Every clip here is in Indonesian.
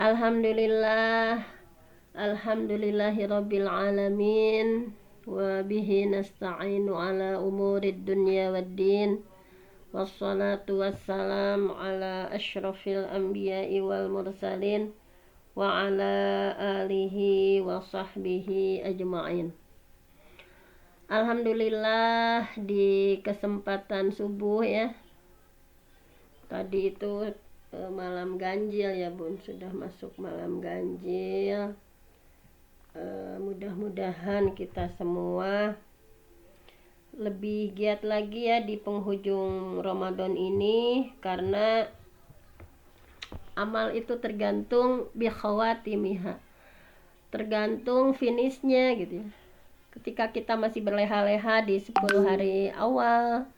Alhamdulillah, alhamdulillahirabbil alamin, wa bihi nasta'inu ala umurid dunya waddin. Wassalatu wassalam ala asyrafil anbiya'i wal mursalin wa ala alihi wa sahbihi ajma'in. Alhamdulillah, di kesempatan subuh ya. Tadi itu malam ganjil ya Bun, sudah masuk malam ganjil. Mudah-mudahan kita semua lebih giat lagi ya di penghujung Ramadan ini, karena amal itu tergantung bi khawatimiha, tergantung finishnya gitu ya. Ketika kita masih berleha-leha di 10 hari awal,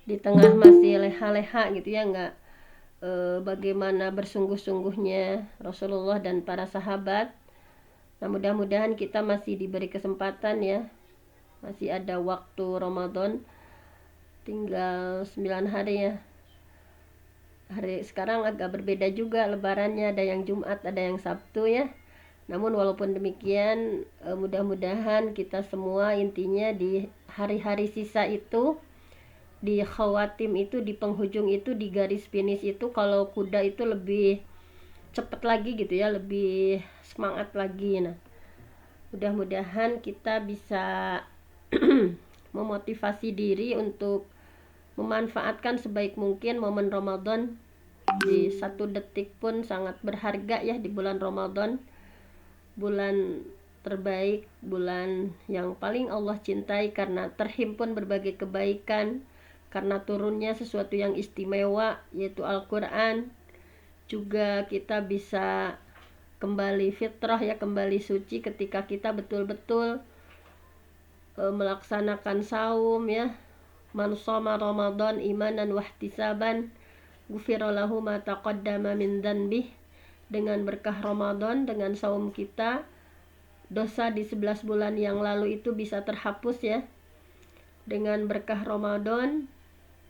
di tengah masih leha-leha gitu ya, enggak bagaimana bersungguh-sungguhnya Rasulullah dan para sahabat. Nah, mudah-mudahan kita masih diberi kesempatan ya, masih ada waktu Ramadan, tinggal 9 hari ya. Hari sekarang agak berbeda juga lebarannya, ada yang Jumat, ada yang Sabtu ya. Namun walaupun demikian, mudah-mudahan kita semua intinya di hari-hari sisa itu, di khawatim itu, di penghujung itu, di garis finish itu, kalau kuda itu lebih cepat lagi gitu ya, lebih semangat lagi. Nah, mudah-mudahan kita bisa memotivasi diri untuk memanfaatkan sebaik mungkin momen Ramadan. Di satu detik pun sangat berharga ya di bulan Ramadan, bulan terbaik, bulan yang paling Allah cintai karena terhimpun berbagai kebaikan, karena turunnya sesuatu yang istimewa yaitu Al-Quran. Juga kita bisa kembali fitrah ya, kembali suci ketika kita betul-betul melaksanakan saum ya. Man shoma Ramadan imanan wahtisaban ghufira lahu ma taqaddama min dzanbih. Dengan berkah Ramadan, dengan saum kita, dosa di 11 bulan yang lalu itu bisa terhapus ya. Dengan berkah Ramadan,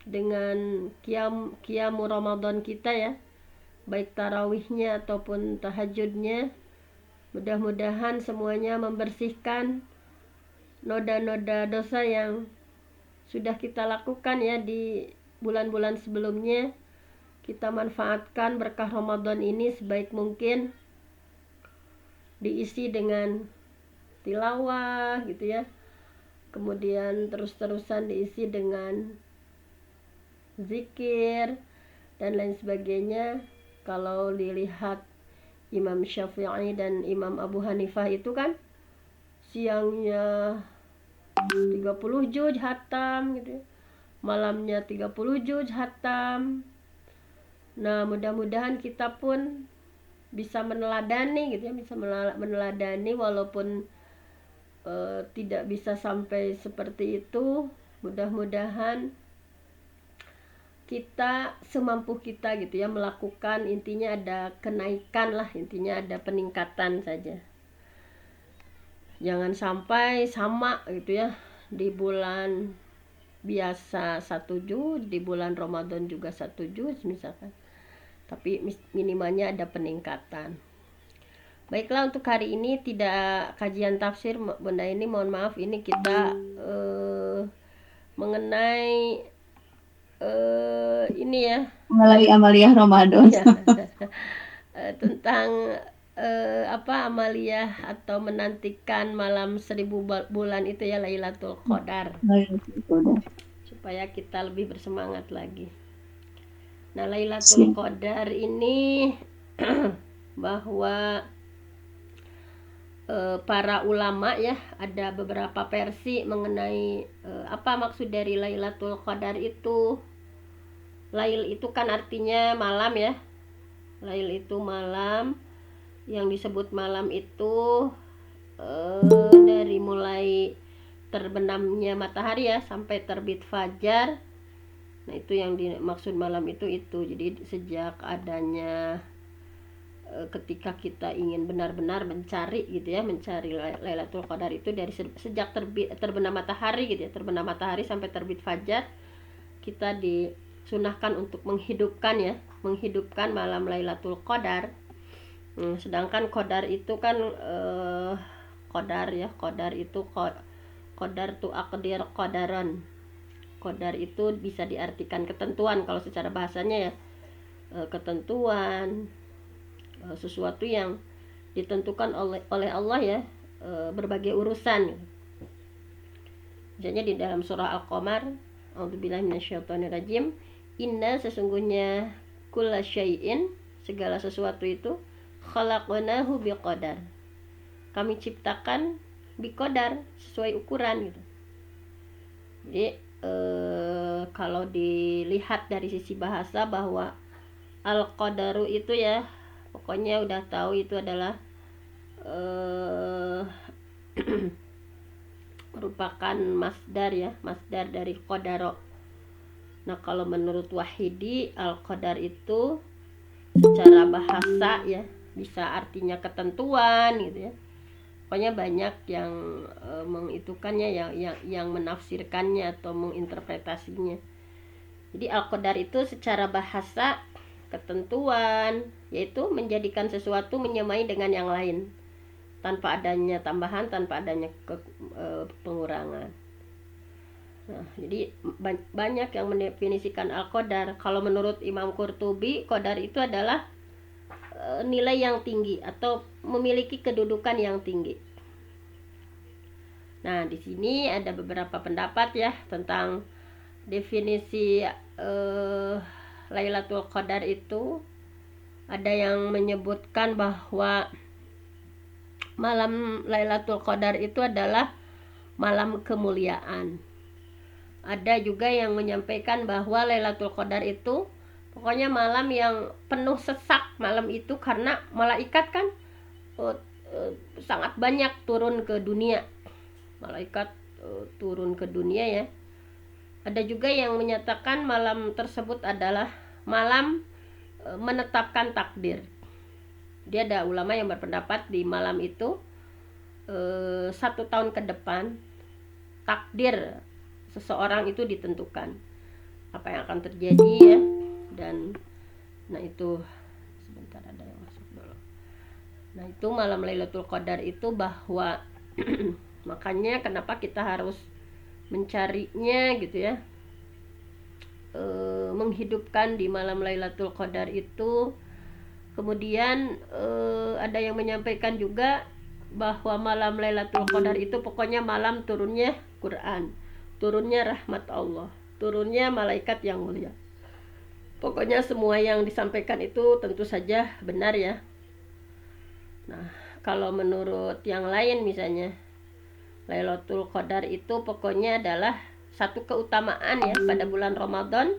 dengan qiyam Ramadan kita ya, baik tarawihnya ataupun tahajudnya, mudah-mudahan semuanya membersihkan noda-noda dosa yang sudah kita lakukan ya di bulan-bulan sebelumnya. Kita manfaatkan berkah Ramadan ini sebaik mungkin, diisi dengan tilawah gitu ya, kemudian terus-terusan diisi dengan zikir dan lain sebagainya. Kalau dilihat Imam Syafi'i dan Imam Abu Hanifah itu kan siangnya 30 juz hatam gitu ya, malamnya 30 juz hatam. Nah, mudah-mudahan kita pun bisa meneladani gitu ya, bisa meneladani walaupun tidak bisa sampai seperti itu. Mudah-mudahan kita semampu kita gitu ya melakukan, intinya ada kenaikan lah, intinya ada peningkatan saja. Jangan sampai sama gitu ya, di bulan biasa 1 juz, di bulan Ramadan juga 1 juz misalkan, tapi minimalnya ada peningkatan. Baiklah, untuk hari ini tidak kajian tafsir Bunda, ini mohon maaf, ini kita mengenai ini ya, mengenai amaliyah Ramadan ya, tentang amaliyah atau menantikan malam 1000 bulan itu ya, Lailatul Qadar, supaya kita lebih bersemangat lagi. Nah, Lailatul Qadar ini bahwa para ulama ya, ada beberapa versi mengenai apa maksud dari Lailatul Qadar itu. Lail itu kan artinya malam ya, lail itu malam. Yang disebut malam itu dari mulai terbenamnya matahari ya sampai terbit fajar. Nah, itu yang dimaksud malam itu. Jadi sejak adanya ketika kita ingin benar-benar mencari gitu ya, mencari Lailatul Qadar itu dari sejak terbenam matahari gitu ya, terbenam matahari sampai terbit fajar, kita disunahkan untuk menghidupkan malam Lailatul Qadar. Sedangkan qadar itu kan qadar ya, qadar itu qadar tu aqdir qadaran. Qadar itu bisa diartikan ketentuan kalau secara bahasanya ya, ketentuan, sesuatu yang ditentukan oleh Allah ya, berbagai urusan. Misalnya di dalam surah Al-Qamar, a'udzubillahi minasyaitonirrajim, inna sesungguhnya kulla syai'in segala sesuatu itu khalaqnahu biqadar. Kami ciptakan biqadar, sesuai ukuran gitu. Jadi kalau dilihat dari sisi bahasa bahwa al-qadaru itu ya, pokoknya udah tahu itu adalah merupakan masdar ya, masdar dari qadaro. Nah, kalau menurut Wahidi, al-qadar itu secara bahasa ya bisa artinya ketentuan gitu ya. Pokoknya banyak yang mengitukannya, yang menafsirkannya atau menginterpretasinya. Jadi al-qadar itu secara bahasa ketentuan, yaitu menjadikan sesuatu menyamai dengan yang lain tanpa adanya tambahan, tanpa adanya pengurangan. Nah, jadi banyak yang mendefinisikan al-qadar. Kalau menurut Imam Qurtubi, qadar itu adalah nilai yang tinggi atau memiliki kedudukan yang tinggi. Nah, di sini ada beberapa pendapat ya tentang definisi Lailatul Qadar itu. Ada yang menyebutkan bahwa malam Lailatul Qadar itu adalah malam kemuliaan. Ada juga yang menyampaikan bahwa Lailatul Qadar itu pokoknya malam yang penuh sesak malam itu, karena malaikat kan sangat banyak turun ke dunia. Malaikat turun ke dunia ya. Ada juga yang menyatakan malam tersebut adalah malam menetapkan takdir. Dia ada ulama yang berpendapat di malam itu 1 tahun ke depan takdir seseorang itu ditentukan, apa yang akan terjadi ya. Dan nah itu sebentar, ada yang masuk dulu. Nah, itu malam Lailatul Qadar itu bahwa makanya kenapa kita harus mencarinya gitu ya, menghidupkan di malam Lailatul Qadar itu. Kemudian ada yang menyampaikan juga bahwa malam Lailatul Qadar itu pokoknya malam turunnya Quran, turunnya rahmat Allah, turunnya malaikat yang mulia. Pokoknya semua yang disampaikan itu tentu saja benar ya. Nah, kalau menurut yang lain misalnya Lailatul Qadar itu pokoknya adalah satu keutamaan ya pada bulan Ramadan,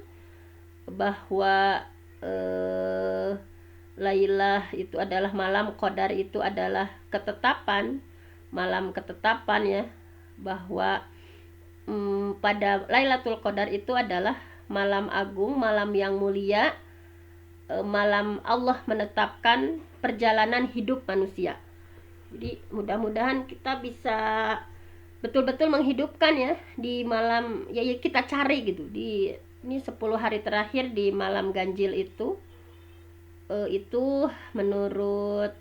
bahwa Lailah itu adalah malam, Qadar itu adalah ketetapan, malam ketetapan ya, bahwa pada Lailatul Qadar itu adalah malam agung, malam yang mulia, malam Allah menetapkan perjalanan hidup manusia. Jadi mudah-mudahan kita bisa betul-betul menghidupkan ya di malam ya kita cari gitu. Di ini 10 hari terakhir di malam ganjil itu menurut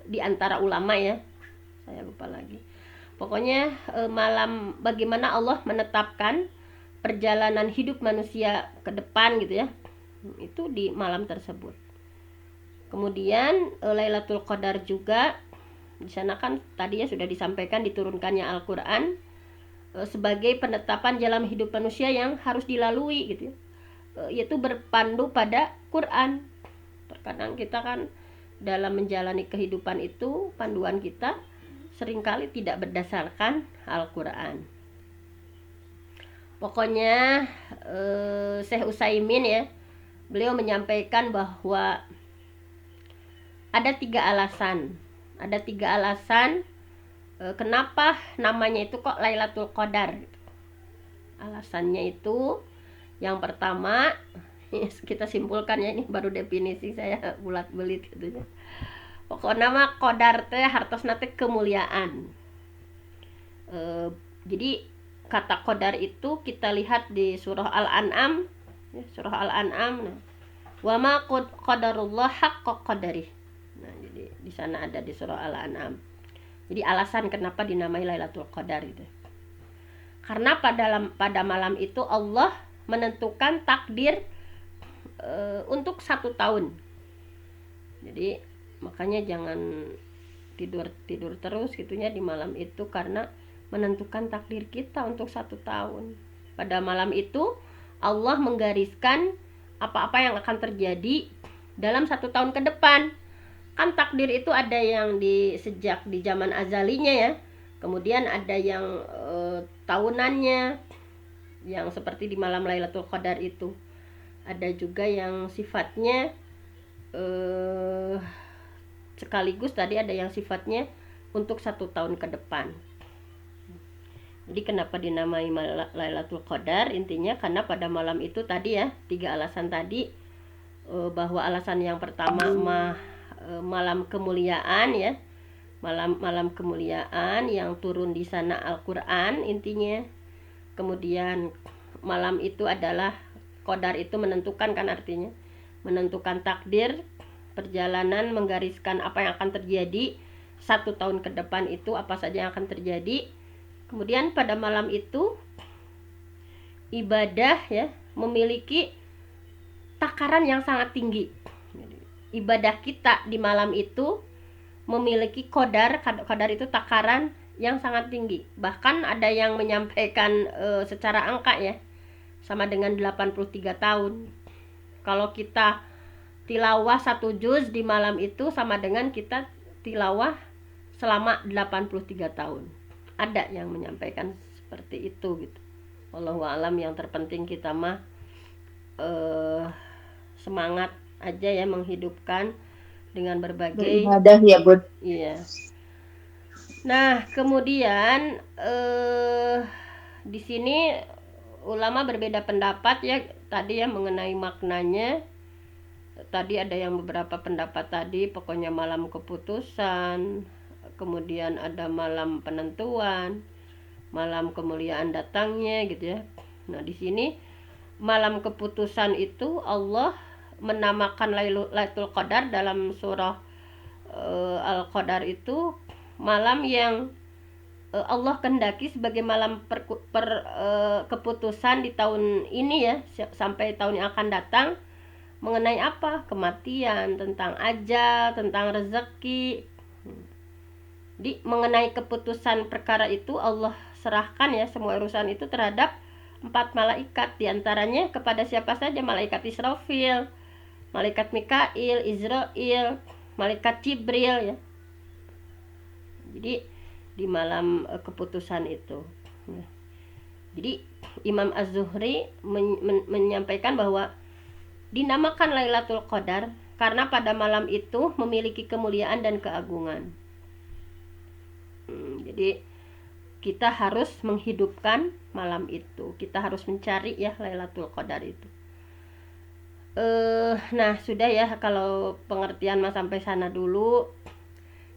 di antara ulama ya, saya lupa lagi. Pokoknya malam bagaimana Allah menetapkan perjalanan hidup manusia ke depan gitu ya, itu di malam tersebut. Kemudian Lailatul Qadar juga di sana kan tadi ya sudah disampaikan diturunkannya Al-Qur'an sebagai penetapan jalan hidup manusia yang harus dilalui gitu ya, yaitu berpandu pada Quran. Terkadang kita kan dalam menjalani kehidupan itu panduan kita seringkali tidak berdasarkan Al-Quran. Pokoknya Syekh Utsaimin ya, beliau menyampaikan bahwa ada 3 alasan. Ada 3 alasan kenapa namanya itu kok Lailatul Qadar. Alasannya itu yang pertama, kita simpulkan ya, ini baru definisi saya bulat-belit gitu ya. Pokoknya nama qadar teh hartosna teh kemuliaan. Jadi kata qadar itu kita lihat di surah Al-An'am ya, surah Al-An'am. Nah, Wa ma qadarullah haqqa qadarih. Nah, jadi di sana ada di surah Al-An'am. Jadi alasan kenapa dinamai Lailatul Qadar itu. Karena pada malam itu Allah menentukan takdir untuk 1 tahun. Jadi makanya jangan tidur terus gitunya di malam itu, karena menentukan takdir kita untuk 1 tahun. Pada malam itu Allah menggariskan apa-apa yang akan terjadi dalam 1 tahun ke depan. Kan takdir itu ada yang sejak di zaman azalinya ya, kemudian ada yang tahunannya, yang seperti di malam Lailatul Qadar itu. Ada juga yang sifatnya sekaligus, tadi ada yang sifatnya untuk 1 tahun ke depan. Jadi kenapa dinamai Lailatul Qadar? Intinya karena pada malam itu tadi ya, 3 alasan tadi, bahwa alasan yang pertama malam kemuliaan ya, malam kemuliaan yang turun di sana Al-Qur'an intinya. Kemudian malam itu adalah qadar, itu menentukan kan, artinya menentukan takdir perjalanan, menggariskan apa yang akan terjadi 1 tahun ke depan, itu apa saja yang akan terjadi. Kemudian pada malam itu ibadah ya memiliki takaran yang sangat tinggi. Ibadah kita di malam itu memiliki qadar itu takaran yang sangat tinggi. Bahkan ada yang menyampaikan secara angka ya, sama dengan 83 tahun. Kalau kita tilawah 1 juz di malam itu sama dengan kita tilawah selama 83 tahun. Ada yang menyampaikan seperti itu gitu. Wallahu a'lam. Yang terpenting kita mah semangat aja ya, menghidupkan dengan berbagai beribadah ya Bud. Iya. Nah kemudian di sini ulama berbeda pendapat ya tadi ya mengenai maknanya. Tadi ada yang beberapa pendapat tadi, pokoknya malam keputusan, kemudian ada malam penentuan, malam kemuliaan datangnya gitu ya. Nah di sini malam keputusan itu Allah menamakan Lailatul Qadar dalam surah Al-Qadar itu malam yang Allah kehendaki sebagai malam keputusan di tahun ini ya, sampai tahun yang akan datang, mengenai apa? Kematian, tentang ajal, tentang rezeki. Jadi mengenai keputusan perkara itu Allah serahkan ya semua urusan itu terhadap 4 malaikat, diantaranya kepada siapa saja? Malaikat Israfil, malaikat Mikail, Israil, malaikat Jibril ya. Jadi di malam keputusan itu. Jadi Imam Az-Zuhri menyampaikan bahwa dinamakan Lailatul Qadar karena pada malam itu memiliki kemuliaan dan keagungan. Jadi kita harus menghidupkan malam itu. Kita harus mencari ya Lailatul Qadar itu. Nah sudah ya, kalau pengertian mas sampai sana dulu.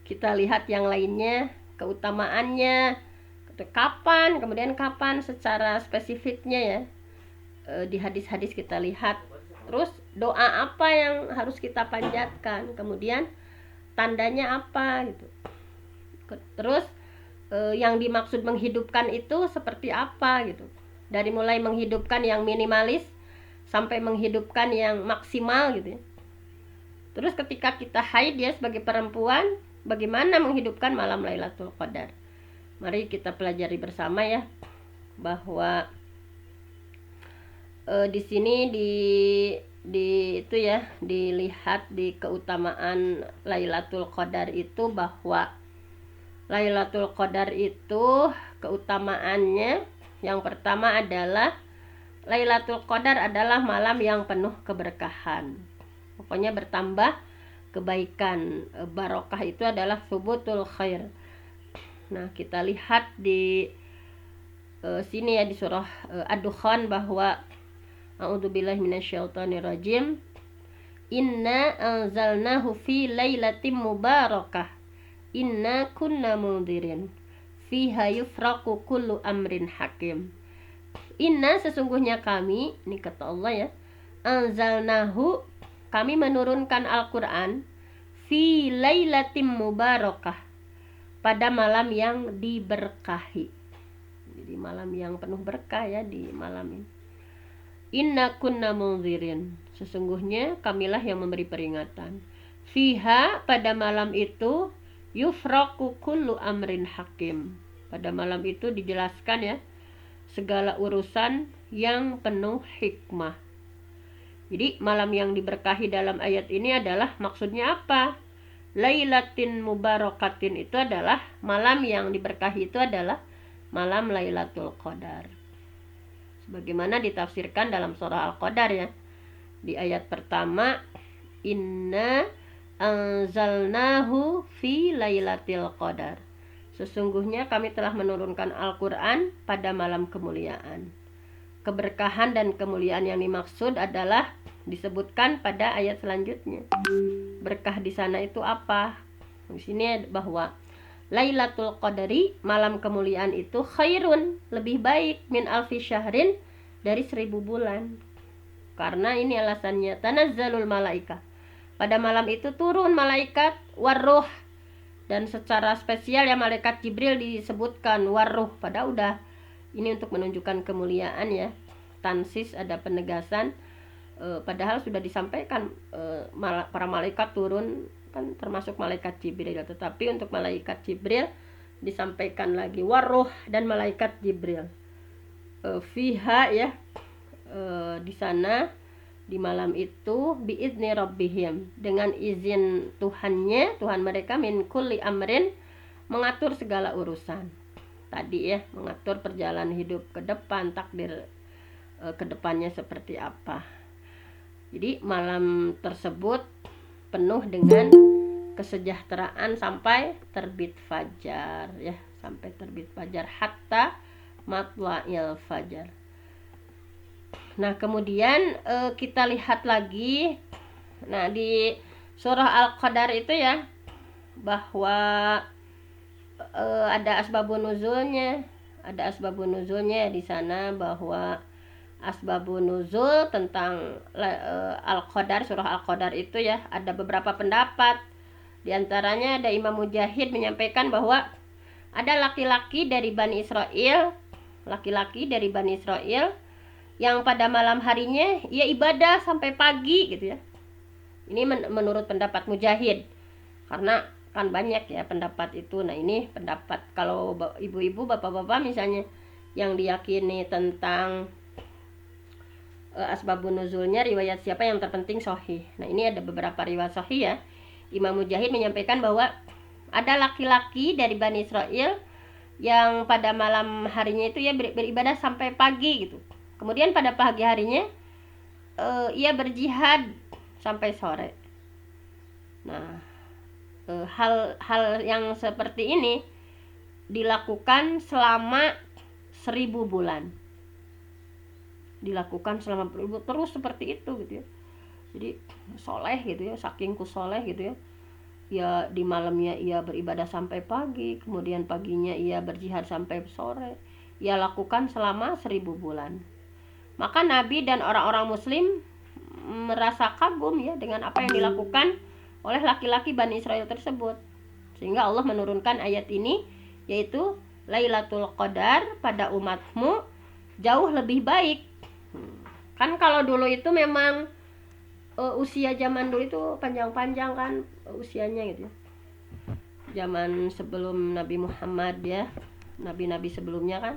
Kita lihat yang lainnya, keutamaannya, kapan, kemudian kapan secara spesifiknya ya. Di hadis-hadis kita lihat. Terus doa apa yang harus kita panjatkan, kemudian tandanya apa gitu. Terus yang dimaksud menghidupkan itu seperti apa gitu. Dari mulai menghidupkan yang minimalis sampai menghidupkan yang maksimal gitu ya. Terus ketika kita haid ya sebagai perempuan, bagaimana menghidupkan malam Lailatul Qadar. Mari kita pelajari bersama ya, bahwa di sini di itu ya, dilihat di keutamaan Lailatul Qadar itu, bahwa Lailatul Qadar itu keutamaannya yang pertama adalah Lailatul Qadar adalah malam yang penuh keberkahan. Pokoknya bertambah kebaikan. Barokah itu adalah subutul khair. Nah, kita lihat di sini ya di surah Ad-Dukhan bahwa a'udzubillahi minasyaitonirrajim. Inna anzalnahu fi lailatin mubarakah. Inna kunna mundzirin. Fiha yufraqu kullu amrin hakim. Inna sesungguhnya kami, ini kata Allah ya, anzalnahu kami menurunkan Al-Quran fi lailatim mubarakah, pada malam yang diberkahi. Jadi malam yang penuh berkah ya di malam ini. Inna kunna munzirin, sesungguhnya kamilah yang memberi peringatan. Fiha, pada malam itu, yufraku kullu amrin hakim, pada malam itu dijelaskan ya segala urusan yang penuh hikmah. Jadi malam yang diberkahi dalam ayat ini adalah maksudnya apa? Lailatin mubarakatin itu adalah malam yang diberkahi, itu adalah malam Lailatul Qadar. Sebagaimana ditafsirkan dalam surah Al-Qadar ya. Di ayat pertama, inna anzalnahu fi lailatul qadar, sesungguhnya kami telah menurunkan Al-Quran pada malam kemuliaan. Keberkahan dan kemuliaan yang dimaksud adalah disebutkan pada ayat selanjutnya. Berkah di sana itu apa? Di sini bahwa Lailatul Qadari, malam kemuliaan itu, khairun, lebih baik, min alfi syahrin, dari 1000 bulan. Karena ini alasannya, tanazzalul malaika, pada malam itu turun malaikat, warruh, dan secara spesial ya malaikat Jibril disebutkan warruh, pada udah ini untuk menunjukkan kemuliaan ya. Tansis, ada penegasan, padahal sudah disampaikan para malaikat turun kan termasuk malaikat Jibril, tetapi untuk malaikat Jibril disampaikan lagi warruh dan malaikat Jibril. Fiha ya, di sana di malam itu, biizni rabbihim, dengan izin Tuhannya, Tuhan mereka, min kulli amrin, mengatur segala urusan. Tadi ya, mengatur perjalanan hidup ke depan, takdir ke depannya seperti apa. Jadi malam tersebut penuh dengan kesejahteraan sampai terbit fajar ya, sampai terbit fajar, hatta matla'il fajar. Nah kemudian kita lihat lagi, nah di surah Al-Qadar itu ya, bahwa ada asbabun nuzulnya, di sana, bahwa asbabun nuzul tentang Al-Qadar, surah Al-Qadar itu ya, ada beberapa pendapat. Di antaranya ada Imam Mujahid menyampaikan bahwa ada laki-laki dari Bani Israel, yang pada malam harinya ia ibadah sampai pagi gitu ya. Ini menurut pendapat Mujahid, karena kan banyak ya pendapat itu. Nah ini pendapat, kalau ibu-ibu, bapak-bapak misalnya yang diyakini tentang asbabun nuzulnya, riwayat siapa yang terpenting sahih. Nah ini ada beberapa riwayat sahih ya. Imam Mujahid menyampaikan bahwa ada laki-laki dari Bani Israel yang pada malam harinya itu ia beribadah sampai pagi gitu. Kemudian pada pagi harinya ia berjihad sampai sore. Nah, hal yang seperti ini dilakukan selama 1000 bulan. Terus seperti itu gitu ya. Jadi soleh gitu ya, saking kusoleh gitu ya. Ya di malamnya ia beribadah sampai pagi, kemudian paginya ia berjihad sampai sore. Ia lakukan selama 1000 bulan. Maka Nabi dan orang-orang muslim merasa kagum ya dengan apa yang dilakukan oleh laki-laki Bani Israel tersebut. Sehingga Allah menurunkan ayat ini, yaitu Lailatul Qadar pada umatmu jauh lebih baik. Kan kalau dulu itu memang usia zaman dulu itu panjang-panjang kan usianya gitu ya. Zaman sebelum Nabi Muhammad ya, nabi-nabi sebelumnya kan.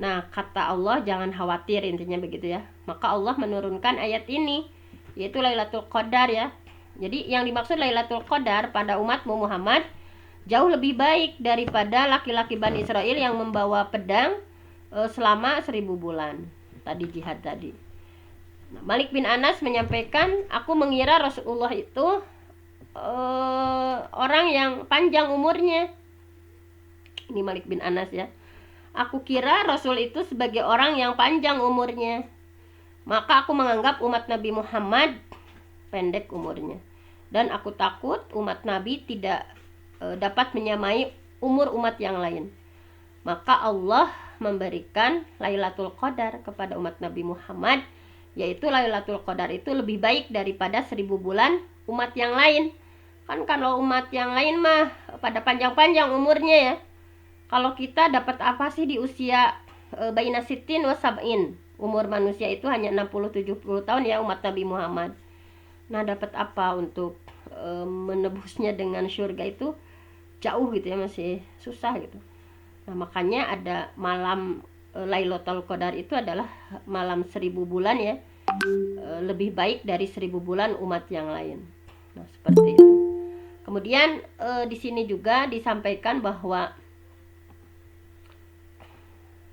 Nah kata Allah jangan khawatir, intinya begitu ya. Maka Allah menurunkan ayat ini, yaitu Lailatul Qadar ya. Jadi yang dimaksud Lailatul Qadar pada umatmu Muhammad jauh lebih baik daripada laki-laki Bani Israel yang membawa pedang selama 1000 bulan tadi, jihad tadi. Nah, Malik bin Anas menyampaikan, aku mengira Rasulullah itu orang yang panjang umurnya. Ini Malik bin Anas ya. Aku kira Rasul itu sebagai orang yang panjang umurnya. Maka aku menganggap umat Nabi Muhammad pendek umurnya. Dan aku takut umat Nabi tidak dapat menyamai umur umat yang lain. Maka Allah memberikan Lailatul Qadar kepada umat Nabi Muhammad yaitu Lailatul Qadar itu lebih baik daripada 1000 bulan umat yang lain. Kan kalau umat yang lain mah pada panjang-panjang umurnya ya. Kalau kita dapat apa sih di usia baina sitin wa sab'in? Umur manusia itu hanya 60-70 tahun ya umat Nabi Muhammad. Nah, dapat apa untuk menebusnya dengan surga itu jauh gitu ya, masih susah gitu. Nah, makanya ada malam Lailatul Qadar itu adalah malam 1000 bulan ya. Lebih baik dari 1000 bulan umat yang lain. Nah, seperti itu. Kemudian di sini juga disampaikan bahwa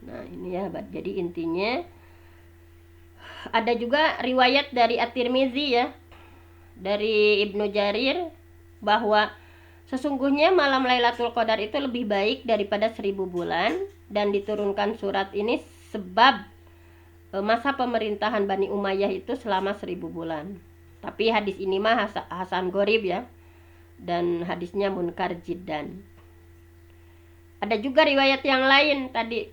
nah ini ya, jadi intinya ada juga riwayat dari At-Tirmizi ya, dari Ibnu Jarir, bahwa sesungguhnya malam Lailatul Qadar itu lebih baik daripada 1000 bulan, dan diturunkan surat ini sebab masa pemerintahan Bani Umayyah itu selama 1000 bulan. Tapi hadis ini mah Hasan Gorib ya, dan hadisnya munkar jiddan. Ada juga riwayat yang lain tadi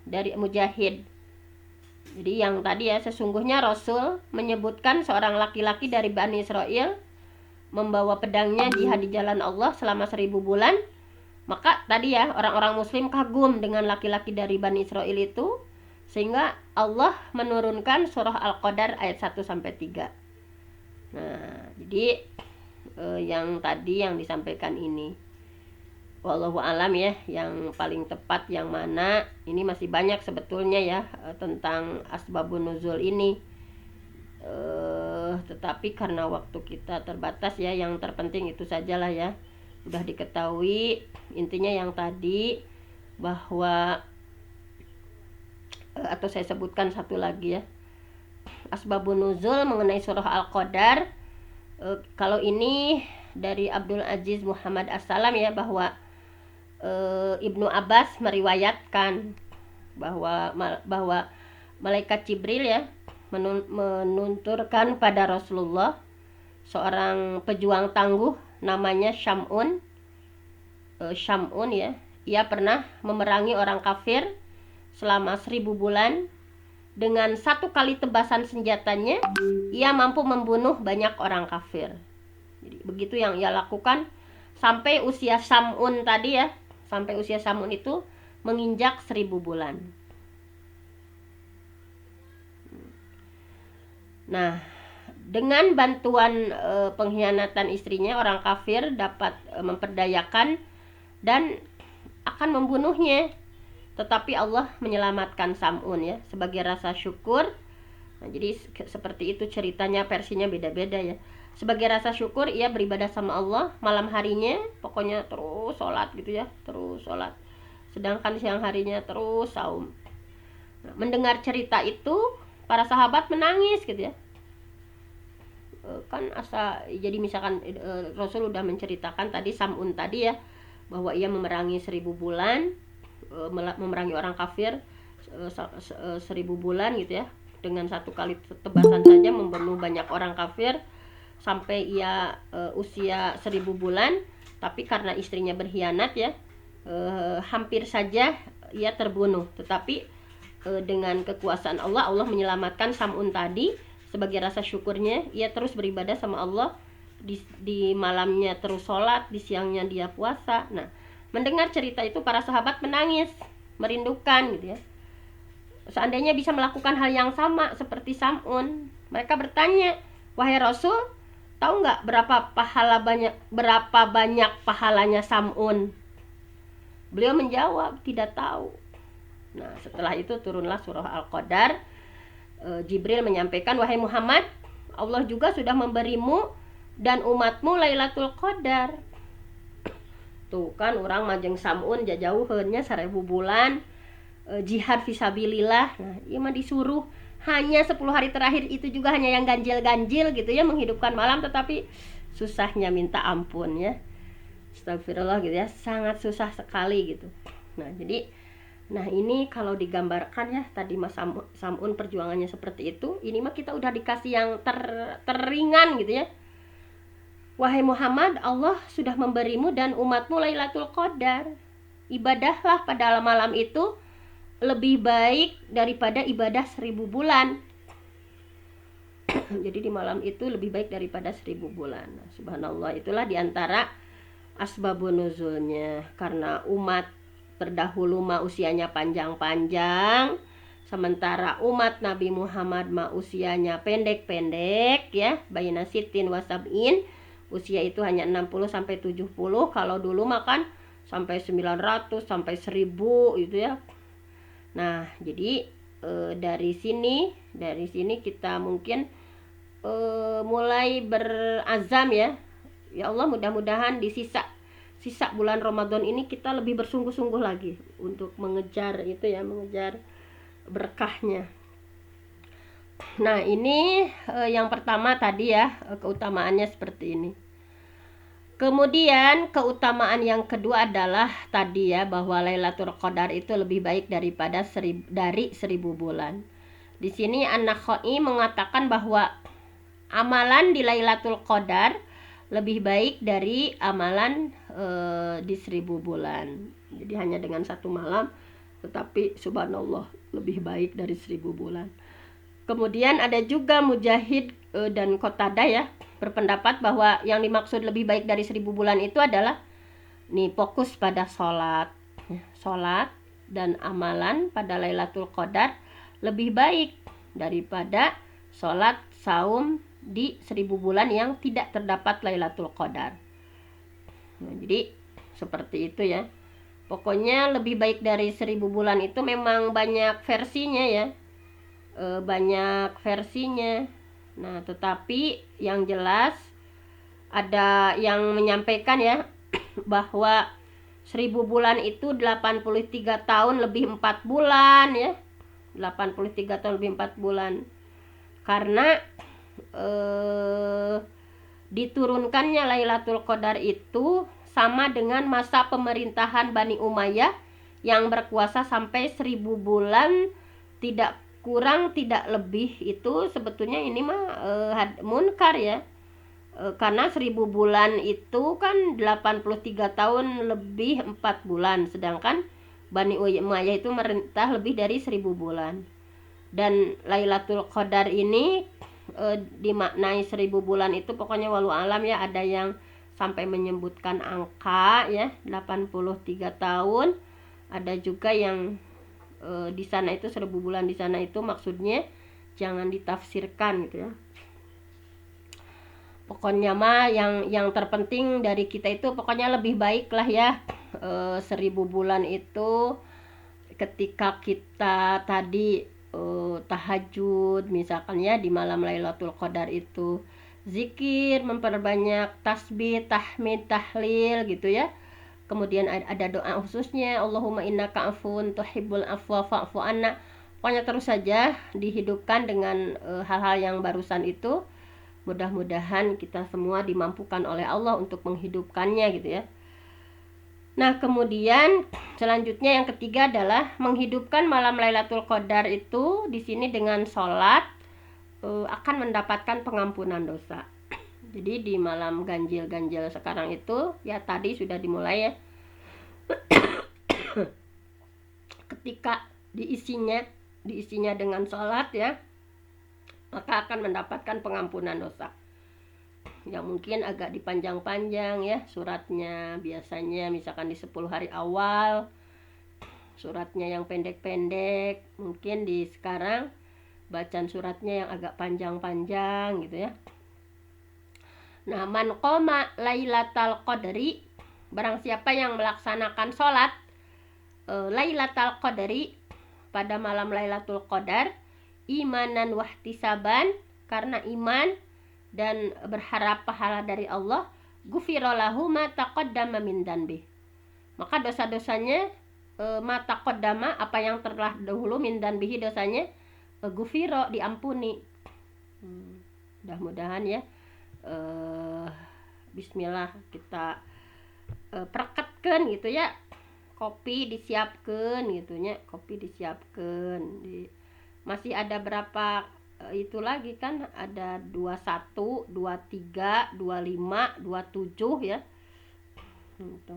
dari Mujahid. Jadi yang tadi ya, sesungguhnya Rasul menyebutkan seorang laki-laki dari Bani Israel membawa pedangnya jihad di jalan Allah selama 1000 bulan. Maka tadi ya, orang-orang muslim kagum dengan laki-laki dari Bani Israel itu, sehingga Allah menurunkan surah Al-Qadar ayat 1-3. Nah, jadi yang tadi yang disampaikan ini, wallahu alam ya, yang paling tepat yang mana. Ini masih banyak sebetulnya ya tentang asbabun nuzul ini, tetapi karena waktu kita terbatas ya, yang terpenting itu sajalah ya, udah diketahui intinya yang tadi, bahwa atau saya sebutkan satu lagi ya, asbabun nuzul mengenai surah Al-Qadar. Kalau ini dari Abdul Aziz Muhammad As-Salam ya, bahwa Ibnu Abbas meriwayatkan bahwa malaikat Jibril ya menunturkan pada Rasulullah seorang pejuang tangguh namanya Syam'un. Syam'un ya, ia pernah memerangi orang kafir selama 1000 bulan. Dengan satu kali tebasan senjatanya, ia mampu membunuh banyak orang kafir. Jadi begitu yang ia lakukan sampai usia Syam'un tadi ya, sampai usia Syam'un itu menginjak 1000 bulan. Nah, dengan bantuan pengkhianatan istrinya, orang kafir dapat memperdayakan dan akan membunuhnya. Tetapi Allah menyelamatkan Syam'un ya, sebagai rasa syukur. Nah, jadi seperti itu ceritanya, versinya beda-beda ya. Sebagai rasa syukur ia beribadah sama Allah malam harinya, pokoknya terus sholat gitu ya, terus sholat. Sedangkan siang harinya terus saum. Nah, mendengar cerita itu para sahabat menangis gitu ya. Kan jadi misalkan Rasul udah menceritakan tadi Syam'un tadi ya, bahwa ia memerangi 1000 bulan, memerangi orang kafir 1000 bulan gitu ya, dengan satu kali tebasan saja membunuh banyak orang kafir sampai ia usia 1000 bulan. Tapi karena istrinya berkhianat ya, hampir saja ia terbunuh. Tetapi dengan kekuasaan Allah, Allah menyelamatkan Syam'un tadi. Sebagai rasa syukurnya ia terus beribadah sama Allah, di malamnya terus sholat, di siangnya dia puasa. Nah, mendengar cerita itu para sahabat menangis, merindukan gitu ya. Seandainya bisa melakukan hal yang sama seperti Syam'un. Mereka bertanya, wahai Rasul, tahu nggak berapa banyak pahalanya Syam'un? Beliau menjawab, tidak tahu. Nah, setelah itu turunlah surah Al-Qadar. Jibril menyampaikan, wahai Muhammad, Allah juga sudah memberimu dan umatmu Lailatul Qadar. Tuh kan orang majeng Syam'un jauh-jauhnya 1000 bulan jihad fisabilillah. Nah, ia mah disuruh hanya 10 hari terakhir itu juga hanya yang ganjil-ganjil gitu ya, menghidupkan malam, tetapi susahnya minta ampun ya. Astagfirullah gitu ya, sangat susah sekali gitu. Nah ini kalau digambarkan ya tadi Mas Syam'un perjuangannya seperti itu, ini mah kita udah dikasih yang teringan gitu ya. Wahai Muhammad, Allah sudah memberimu dan umatmu Lailatul Qadar. Ibadahlah pada malam itu lebih baik daripada ibadah 1000 bulan. Jadi di malam itu lebih baik daripada 1000 bulan. Nah, subhanallah, itulah diantara asbabun nuzulnya. Karena umat terdahulu mah usianya panjang-panjang, sementara umat Nabi Muhammad mah usianya pendek-pendek ya, baina sitin wasabin, usia itu hanya 60 sampai 70. Kalau dulu mah kan sampai 900 sampai 1000 gitu ya. Nah, jadi dari sini kita mungkin mulai berazam ya. Ya Allah, mudah-mudahan di sisa bulan Ramadan ini kita lebih bersungguh-sungguh lagi untuk mengejar itu ya, mengejar berkahnya. Nah, ini yang pertama tadi ya, keutamaannya seperti ini. Kemudian keutamaan yang kedua adalah tadi ya, bahwa Lailatul Qadar itu lebih baik daripada 1000 bulan. Di sini An-Nakhai mengatakan bahwa amalan di Lailatul Qadar lebih baik dari amalan di 1000 bulan. Jadi hanya dengan satu malam, tetapi subhanallah lebih baik dari 1000 bulan. Kemudian ada juga Mujahid dan Qatadah ya, berpendapat bahwa yang dimaksud lebih baik dari 1000 bulan itu adalah fokus pada sholat dan amalan pada Lailatul Qadar lebih baik daripada sholat saum di 1000 bulan yang tidak terdapat Lailatul Qadar. Nah, jadi seperti itu ya. Pokoknya lebih baik dari 1000 bulan itu memang banyak versinya ya. Banyak versinya. Nah, tetapi yang jelas ada yang menyampaikan ya bahwa 1000 bulan itu 83 tahun lebih 4 bulan ya. 83 tahun lebih 4 bulan. Karena diturunkannya Lailatul Qadar itu sama dengan masa pemerintahan Bani Umayyah yang berkuasa sampai 1000 bulan, tidak kurang tidak lebih. Itu sebetulnya ini mah munkar ya. Karena 1000 bulan itu kan 83 tahun lebih 4 bulan, sedangkan Bani Umayyah itu merintah lebih dari 1000 bulan. Dan Lailatul Qadar ini dimaknai 1000 bulan itu pokoknya walau alam ya, ada yang sampai menyebutkan angka ya 83 tahun, ada juga yang di sana itu 1000 bulan di sana itu maksudnya jangan ditafsirkan gitu ya. Pokoknya mah yang terpenting dari kita itu pokoknya lebih baik lah ya 1000 bulan itu ketika kita tadi tahajud misalkan ya di malam Lailatul Qadar itu zikir, memperbanyak tasbih, tahmid, tahlil gitu ya. Kemudian ada doa khususnya, Allahumma innaka afun tuhibbul afwa fa'fu anna. Pokoknya terus saja dihidupkan dengan hal-hal yang barusan itu. Mudah-mudahan kita semua dimampukan oleh Allah untuk menghidupkannya gitu ya. Nah, kemudian selanjutnya yang ketiga adalah menghidupkan malam Lailatul Qadar itu di sini dengan sholat akan mendapatkan pengampunan dosa. Jadi di malam ganjil-ganjil sekarang itu ya tadi sudah dimulai ya. Ketika diisinya dengan sholat ya, maka akan mendapatkan pengampunan dosa. Yang mungkin agak dipanjang-panjang ya suratnya, biasanya misalkan di 10 hari awal suratnya yang pendek-pendek, mungkin di sekarang bacaan suratnya yang agak panjang-panjang gitu ya. Nah, man qoma Lailatul Qadri, barang siapa yang melaksanakan sholat Lailatul Qadri pada malam Lailatul Qadar, imanan wahtisaban, karena iman dan berharap pahala dari Allah, ghufira lahu ma taqaddama min danbi, maka dosa-dosanya ma taqaddama, apa yang telah dahulu, min danbihi dosanya, ghufira diampuni. Mudah-mudahan ya bismillah kita perekatkan gitu ya, kopi disiapkan gitu ya, kopi disiapkan. Masih ada berapa itu lagi kan, ada 21, 23, 25, 27 ya. Gitu.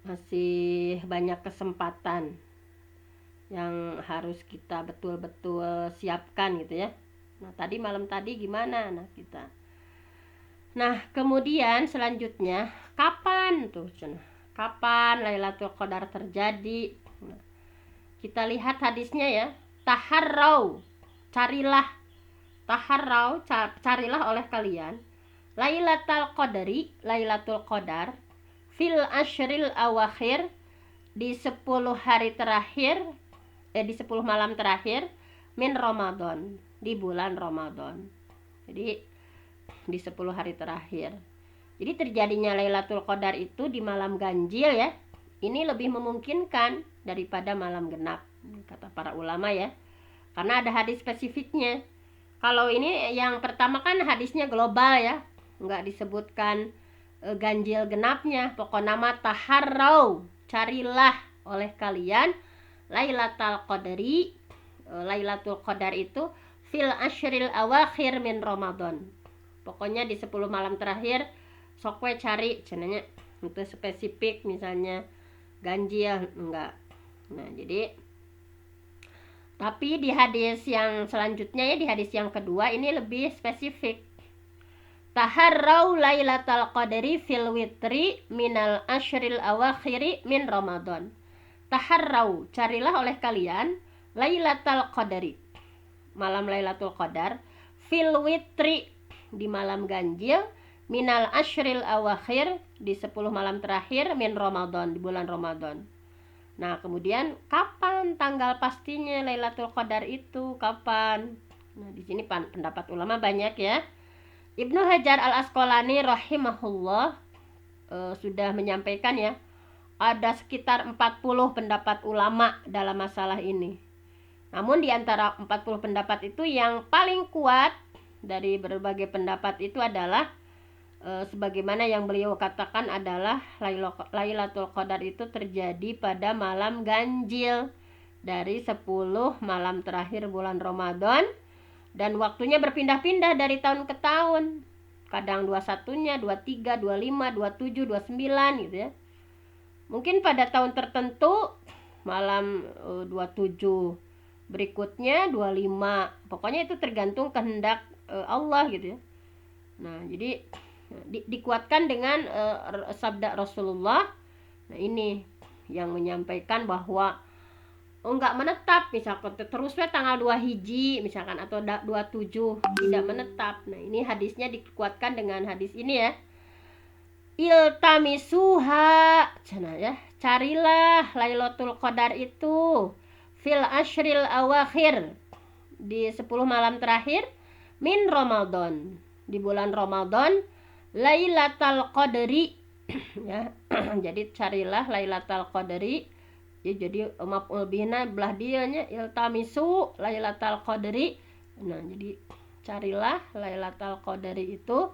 Masih banyak kesempatan yang harus kita betul-betul siapkan gitu ya. Nah, malam tadi gimana? Nah, kemudian selanjutnya kapan tuh? Kapan Lailatul Qadar terjadi? Nah, kita lihat hadisnya ya. Taharrau, carilah. Taharrau, carilah oleh kalian Lailatul Qadar fil ashril awakhir, di 10 hari terakhir, di 10 malam terakhir min Ramadan, di bulan Ramadan. Jadi di 10 hari terakhir. Jadi terjadinya Lailatul Qadar itu di malam ganjil ya. Ini lebih memungkinkan daripada malam genap, kata para ulama ya. Karena ada hadis spesifiknya. Kalau ini yang pertama kan hadisnya global ya, nggak disebutkan ganjil genapnya. Pokok nama taharrau, carilah oleh kalian Lailatul Qadar itu fil ashril awakhir min Ramadan. Pokoknya di 10 malam terakhir sokwe cari cenanya, itu spesifik misalnya ganjil enggak. Nah, jadi tapi di hadis yang selanjutnya ya, di hadis yang kedua ini lebih spesifik. Taharrau Lailatul Qadri fil witri minal ashril awakhiri min Ramadan. Taharrau, carilah oleh kalian Lailatul Qadri, malam Lailatul Qadar, fil witri, di malam ganjil, minal ashril awakhir, di 10 malam terakhir, min Ramadan, di bulan Ramadan. Nah, kemudian kapan tanggal pastinya Lailatul Qadar itu? Kapan? Nah, di sini pendapat ulama banyak ya. Ibnu Hajar Al-Asqalani rahimahullah sudah menyampaikan ya, ada sekitar 40 pendapat ulama dalam masalah ini. Namun di antara 40 pendapat itu yang paling kuat dari berbagai pendapat itu adalah sebagaimana yang beliau katakan adalah Lailatul Qadar itu terjadi pada malam ganjil dari 10 malam terakhir bulan Ramadan, dan waktunya berpindah-pindah dari tahun ke tahun. Kadang 21-nya, 23, 25, 27, 29 gitu ya. Mungkin pada tahun tertentu malam 27, berikutnya 25. Pokoknya itu tergantung kehendak Allah gitu ya. Nah, jadi dikuatkan dengan sabda Rasulullah. Nah, ini yang menyampaikan bahwa enggak menetap, misalkan terusnya tanggal 2 hiji misalkan, atau 27, tidak menetap. Nah, ini hadisnya dikuatkan dengan hadis ini ya. Iltamisuha, ya, carilah Lailatul Qadar itu fil ashril awakhir, di 10 malam terakhir min Ramadan, di bulan Ramadan, Lailatul Qadri ya. Jadi carilah Lailatul Qadri ya, jadi maf'ul bihna belah dianya iltamisu Lailatul Qadri. Nah, jadi carilah Lailatul Qadri itu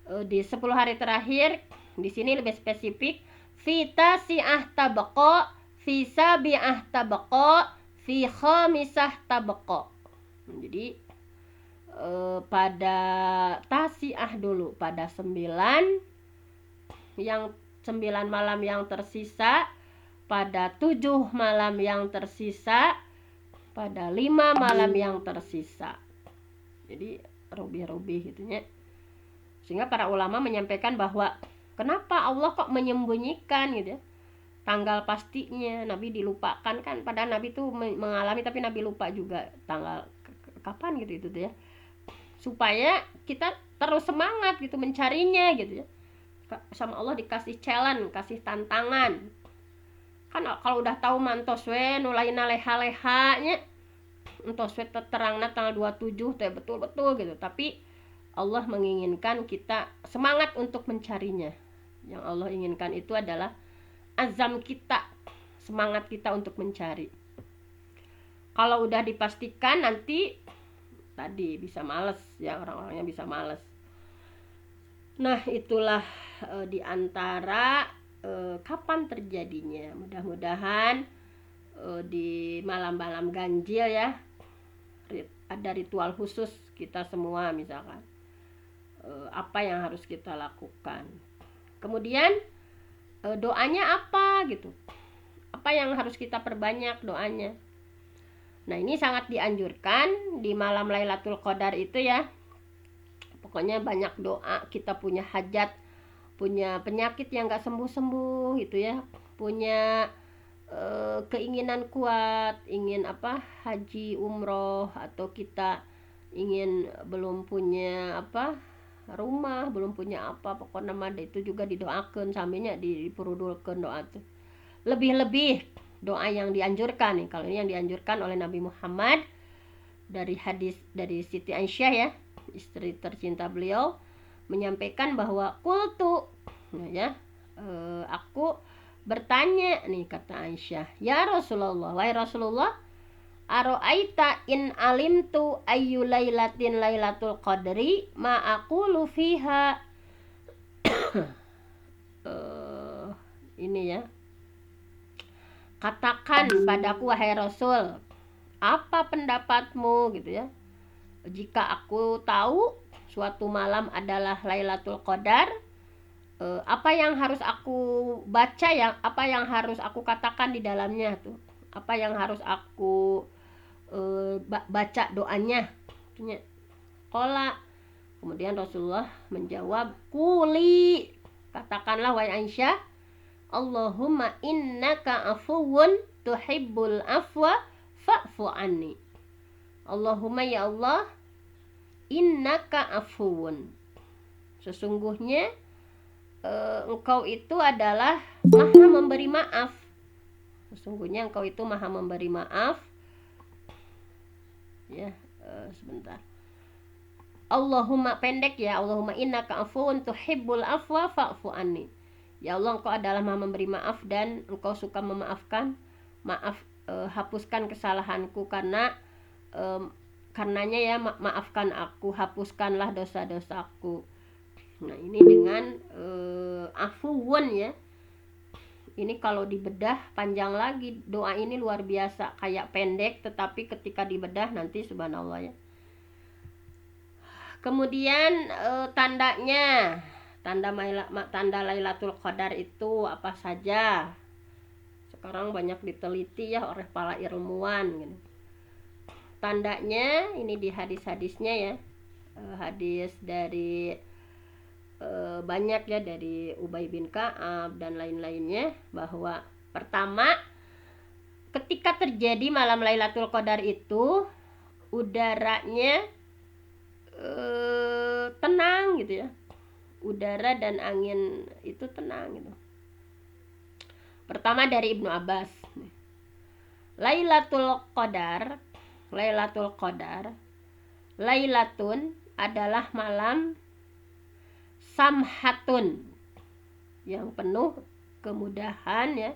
di 10 hari terakhir. Di sini lebih spesifik, fi tasi'ah tabqa, fi sabi'ah tabqa, fi khamisah tabqa. Jadi pada tasi'ah dulu, pada 9 malam yang tersisa, pada 7 malam yang tersisa, pada 5 malam yang tersisa. Jadi robih-robih gitu ya. Sehingga para ulama menyampaikan bahwa kenapa Allah kok menyembunyikan gitu ya tanggal pastinya. Nabi dilupakan kan, padahal Nabi itu mengalami, tapi Nabi lupa juga tanggal kapan gitu itu ya, supaya kita terus semangat gitu mencarinya gitu ya. Sama Allah dikasih challenge, kasih tantangan. Kan kalau udah tahu mantos we nulaina leha-lehanya, entos we terangna tanggal 27 teh betul-betul gitu. Tapi Allah menginginkan kita semangat untuk mencarinya. Yang Allah inginkan itu adalah azam kita, semangat kita untuk mencari. Kalau udah dipastikan nanti tadi bisa males ya, orang-orangnya bisa males. Nah, itulah di antara kapan terjadinya. Mudah-mudahan di malam-malam ganjil ya ada ritual khusus kita semua, misalkan apa yang harus kita lakukan. Kemudian doanya apa gitu, apa yang harus kita perbanyak doanya. Nah, ini sangat dianjurkan di malam Lailatul Qadar itu ya. Pokoknya banyak doa, kita punya hajat, punya penyakit yang gak sembuh-sembuh gitu ya, punya keinginan kuat, ingin haji umroh, atau kita ingin belum punya rumah, belum punya pokoknya mah itu juga didoakan sambilnya diperudulkan doa tuh. Lebih-lebih doa yang dianjurkan nih, kalau ini yang dianjurkan oleh Nabi Muhammad dari hadis dari Siti Aisyah ya, istri tercinta beliau, menyampaikan bahwa qultu, ya, aku bertanya nih, kata Aisyah, ya Rasulullah, wahai Rasulullah, aro'aita in alimtu ayyu lailatin lailatul qadri ma aqulu fiha. Ini ya, katakan padaku wahai Rasul, apa pendapatmu gitu ya, jika aku tahu suatu malam adalah Lailatul Qadar, apa yang harus aku baca, apa yang harus aku katakan di dalamnya tuh, apa yang harus aku baca doanya. Qala, kemudian Rasulullah menjawab, kuli, katakanlah wahai Aisyah, Allahumma innaka afuwun tuhibbul afwa fa'fu anni. Allahumma, ya Allah, innaka afuwun, sesungguhnya engkau itu adalah maha memberi maaf. Sesungguhnya engkau itu maha memberi maaf. Ya, sebentar. Allahumma, pendek ya, Allahumma innaka afuwun tuhibbul afwa fa'fu anni. Ya Allah, engkau adalah maha memberi maaf dan engkau suka memaafkan. Maaf, hapuskan kesalahanku, karenanya ya, maafkan aku, hapuskanlah dosa-dosaku. Nah, ini dengan afuwun ya. Ini kalau dibedah panjang lagi, doa ini luar biasa, kayak pendek tetapi ketika dibedah nanti subhanallah ya. Kemudian tandanya, tanda Lailatul Qadar itu apa saja? Sekarang banyak diteliti ya oleh para ilmuwan gitu. Tandanya ini di hadis-hadisnya ya, hadis dari banyak ya, dari Ubay bin Ka'ab dan lain-lainnya, bahwa pertama, ketika terjadi malam Lailatul Qadar itu udaranya tenang gitu ya, udara dan angin itu tenang gitu. Pertama dari Ibnu Abbas, Lailatul Qadar, Lailatun adalah malam samhatun, yang penuh kemudahan ya,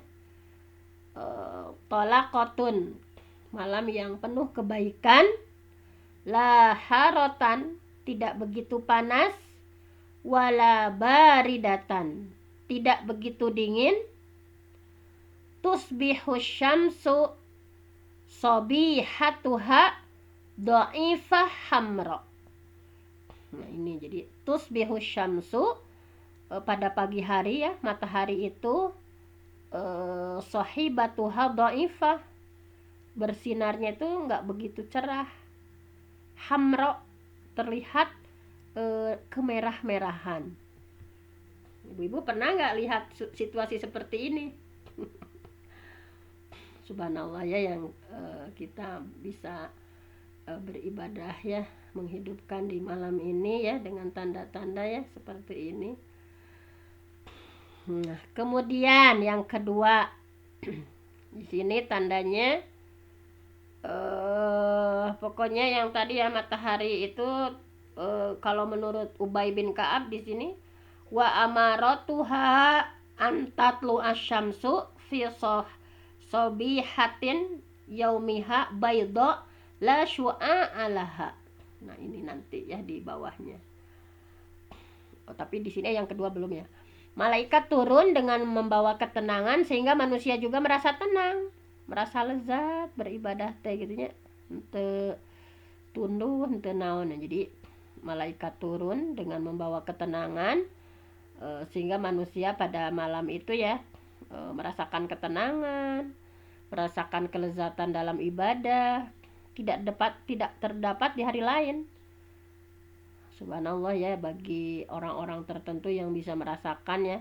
tolakotun, malam yang penuh kebaikan, laharotan, tidak begitu panas, wala baridatan, tidak begitu dingin, tusbihu syamsu sobihatuha do'ifah hamra. Nah, ini jadi tusbihu syamsu, pada pagi hari ya, matahari itu sohibatuha do'ifah, bersinarnya itu nggak begitu cerah, hamra, terlihat kemerah-merahan. Ibu-ibu pernah nggak lihat situasi seperti ini? Subhanallah ya, yang kita bisa beribadah ya, menghidupkan di malam ini ya dengan tanda-tanda ya seperti ini. Nah, kemudian yang kedua, di sini tandanya pokoknya yang tadi ya, matahari itu kalau menurut Ubay bin Ka'ab di sini, wa amaratuha antatlu asyamsu fi sobihatin yaumiha bayda la syu'a alaha. Nah, ini nanti ya di bawahnya. Tapi di sini yang kedua belum ya. Malaikat turun dengan membawa ketenangan sehingga manusia juga merasa tenang, merasa lezat beribadah teh gitu nya. Henteu tunduh, henteu naon. Jadi malaikat turun dengan membawa ketenangan, sehingga manusia pada malam itu ya merasakan ketenangan, merasakan kelezatan dalam ibadah, tidak terdapat di hari lain. Subhanallah ya, bagi orang-orang tertentu yang bisa merasakan ya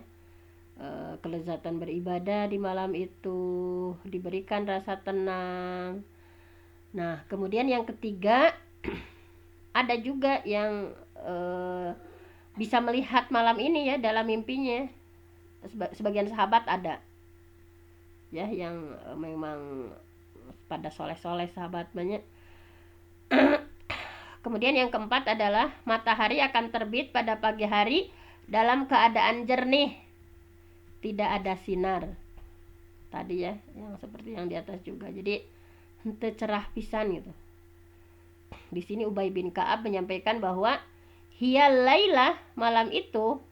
kelezatan beribadah di malam itu, diberikan rasa tenang. Nah, kemudian yang ketiga, ada juga yang bisa melihat malam ini ya dalam mimpinya. Sebagian sahabat ada ya yang memang pada soleh-soleh sahabat banyak. Kemudian yang keempat adalah matahari akan terbit pada pagi hari dalam keadaan jernih, tidak ada sinar. Tadi ya, yang seperti yang di atas juga. Jadi henteu cerah pisan gitu. Di sini Ubay bin Ka'ab menyampaikan bahwa hiya lailah, malam itu,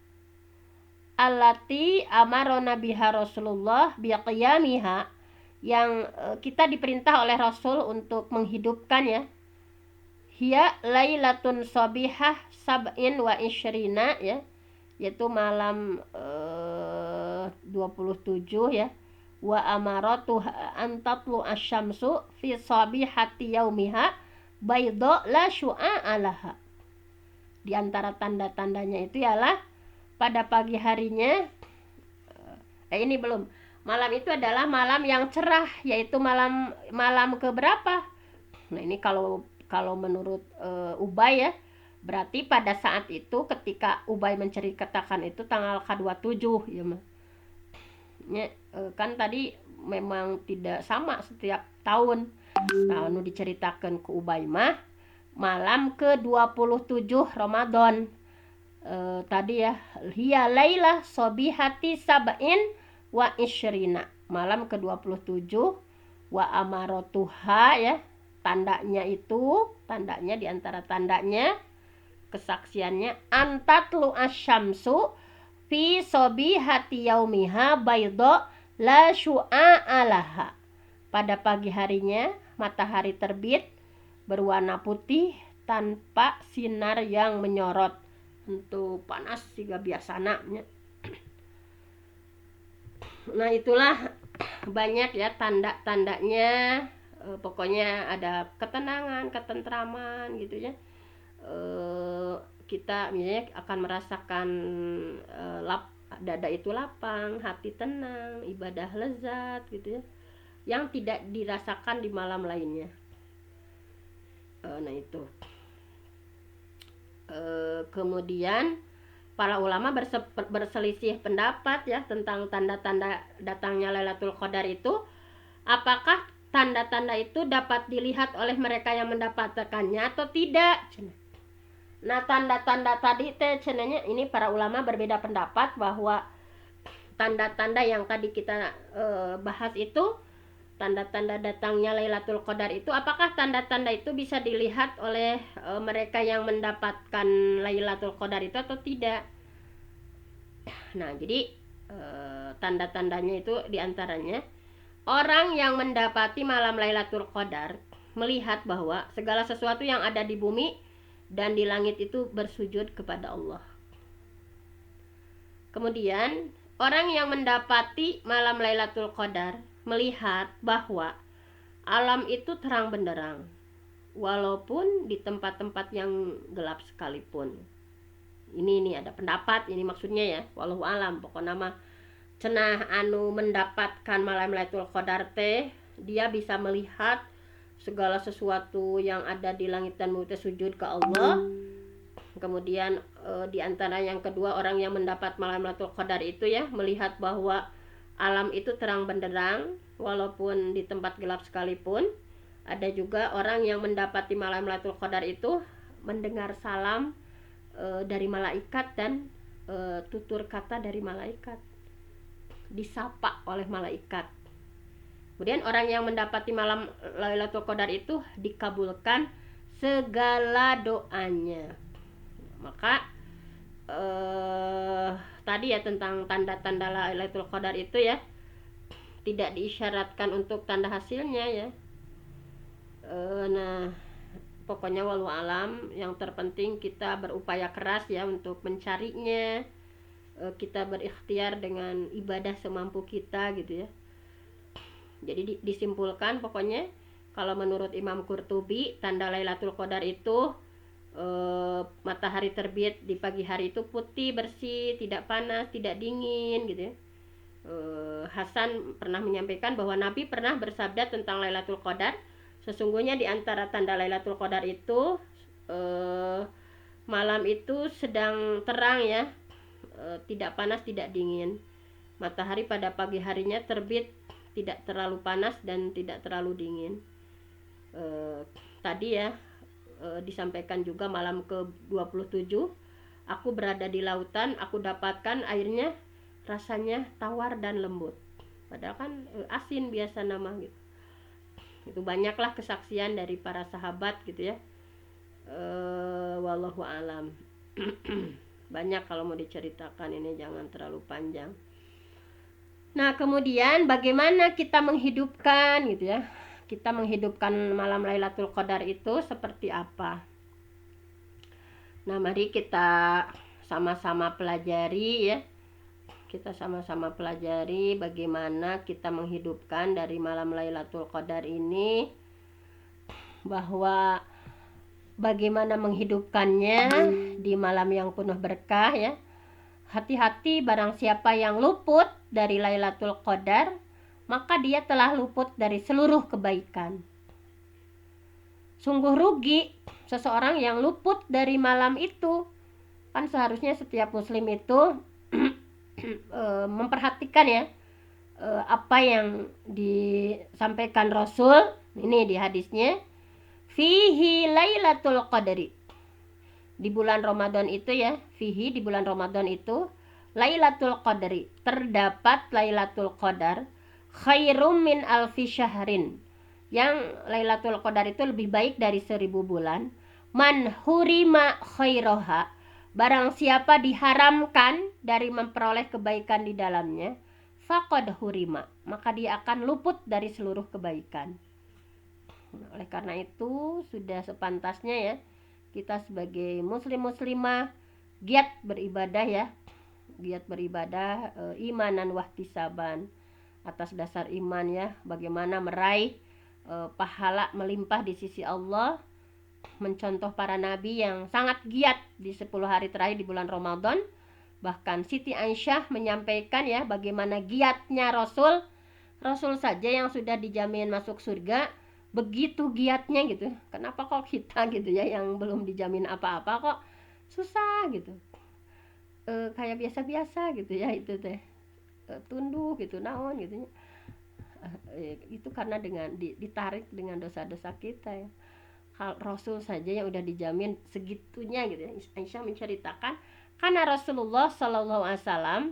allati amarona biha Rasulullah biqiyamiha, yang kita diperintah oleh Rasul untuk menghidupkan ya. Hiya lailatun sabihah sab'in wa isyrina ya, yaitu malam 27 ya. Wa amaratu an tatlu asyamsu fi sabihati yaumiha bayda la syu'a alaha. Di antara tanda-tandanya itu ialah pada pagi harinya ini belum. Malam itu adalah malam yang cerah, yaitu malam keberapa? Nah, ini kalau menurut Ubay ya, berarti pada saat itu ketika Ubay menceritakan itu tanggal ke-27 ya mah. Ya, kan tadi memang tidak sama setiap tahun. Nah, nu diceritakan ke Ubay mah malam ke-27 Ramadan. Tadi ya, hiya lailah sobihati sab'in wa isyrina, malam ke-27. Wa amaratuha ya, tandanya diantara tandanya, kesaksiannya, antatlu asyamsu fi sobihati yaumiha bayda la syu'a alaha, pada pagi harinya matahari terbit berwarna putih tanpa sinar yang menyorot. Untuk panas juga biasana. Nah, itulah banyak ya tanda-tandanya. Pokoknya ada ketenangan, ketentraman gitu ya. Kita misalnya akan merasakan dada itu lapang, hati tenang, ibadah lezat gitu ya, yang tidak dirasakan di malam lainnya. Nah itu. Kemudian para ulama berselisih pendapat ya tentang tanda-tanda datangnya Lailatul Qadar itu. Apakah tanda-tanda itu dapat dilihat oleh mereka yang mendapatkannya atau tidak? Nah, tanda-tanda tadi cenanya ini para ulama berbeda pendapat bahwa tanda-tanda yang tadi kita bahas itu, tanda-tanda datangnya Lailatul Qadar itu, apakah tanda-tanda itu bisa dilihat oleh mereka yang mendapatkan Lailatul Qadar itu atau tidak? Nah, jadi tanda-tandanya itu diantaranya orang yang mendapati malam Lailatul Qadar melihat bahwa segala sesuatu yang ada di bumi dan di langit itu bersujud kepada Allah. Kemudian orang yang mendapati malam Lailatul Qadar melihat bahwa alam itu terang benderang walaupun di tempat-tempat yang gelap sekalipun. Ini ada pendapat, ini maksudnya ya, wallahu alam. Pokoknya mah cenah anu mendapatkan malam Lailatul Qadar teh, dia bisa melihat segala sesuatu yang ada di langit dan bumi sujud ke Allah. Kemudian di antara yang kedua, orang yang mendapat malam Lailatul Qadar itu ya melihat bahwa alam itu terang benderang walaupun di tempat gelap sekalipun. Ada juga orang yang mendapati malam Lailatul Qadar itu mendengar salam dari malaikat dan tutur kata dari malaikat, disapa oleh malaikat. Kemudian orang yang mendapati malam Lailatul Qadar itu dikabulkan segala doanya. Maka tadi ya tentang tanda-tanda Lailatul Qadar itu ya, tidak diisyaratkan untuk tanda hasilnya ya. Nah, pokoknya walau alam, yang terpenting kita berupaya keras ya untuk mencarinya. Kita berikhtiar dengan ibadah semampu kita gitu ya. Jadi disimpulkan pokoknya Kalau menurut Imam Qurtubi, tanda Lailatul Qadar itu matahari terbit di pagi hari itu putih, bersih, tidak panas, tidak dingin gitu ya. Hasan pernah menyampaikan bahwa Nabi pernah bersabda tentang Lailatul Qadar, sesungguhnya di antara tanda Lailatul Qadar itu malam itu sedang terang ya, tidak panas, tidak dingin. Matahari pada pagi harinya terbit tidak terlalu panas dan tidak terlalu dingin. Tadi ya disampaikan juga malam ke-27 aku berada di lautan, aku dapatkan airnya rasanya tawar dan lembut, padahal kan asin biasa nama gitu. Itu banyaklah kesaksian dari para sahabat gitu ya. Wallahu alam. Banyak kalau mau diceritakan, ini jangan terlalu panjang. Nah, kemudian bagaimana kita menghidupkan gitu ya, kita menghidupkan malam Lailatul Qadar itu seperti apa? Nah, mari kita sama-sama pelajari ya. Kita sama-sama pelajari bagaimana kita menghidupkan dari malam Lailatul Qadar ini, bahwa bagaimana menghidupkannya di malam yang penuh berkah ya. Hati-hati, barang siapa yang luput dari Lailatul Qadar, maka dia telah luput dari seluruh kebaikan. Sungguh rugi seseorang yang luput dari malam itu. Kan seharusnya setiap muslim itu memperhatikan ya apa yang disampaikan Rasul ini di hadisnya, fihi Lailatul Qadri. Di bulan Ramadan itu ya, fihi di bulan Ramadan itu Lailatul Qadri, terdapat Lailatul Qadar, khairum min alfi syahrin, yang Lailatul Qadar itu lebih baik dari 1000 bulan. Man hurima khairoha, barang siapa diharamkan dari memperoleh kebaikan di dalamnya, faqad hurima, maka dia akan luput dari seluruh kebaikan. Oleh karena itu sudah sepantasnya ya kita sebagai muslim-muslimah giat beribadah ya, giat beribadah imanan wahtisaban, atas dasar iman ya, bagaimana meraih pahala melimpah di sisi Allah, mencontoh para nabi yang sangat giat di 10 hari terakhir di bulan Ramadan. Bahkan Siti Aisyah menyampaikan ya bagaimana giatnya Rasul saja yang sudah dijamin masuk surga begitu giatnya gitu. Kenapa kok kita gitu ya yang belum dijamin apa-apa kok susah gitu, kayak biasa-biasa gitu ya, itu teh tunduk gitu naon gitu ya. Itu karena dengan ditarik dengan dosa-dosa kita ya. Rasul saja yang udah dijamin segitunya gitu ya. Aisyah menceritakan karena Rasulullah Sallallahu Alaihi Wasallam,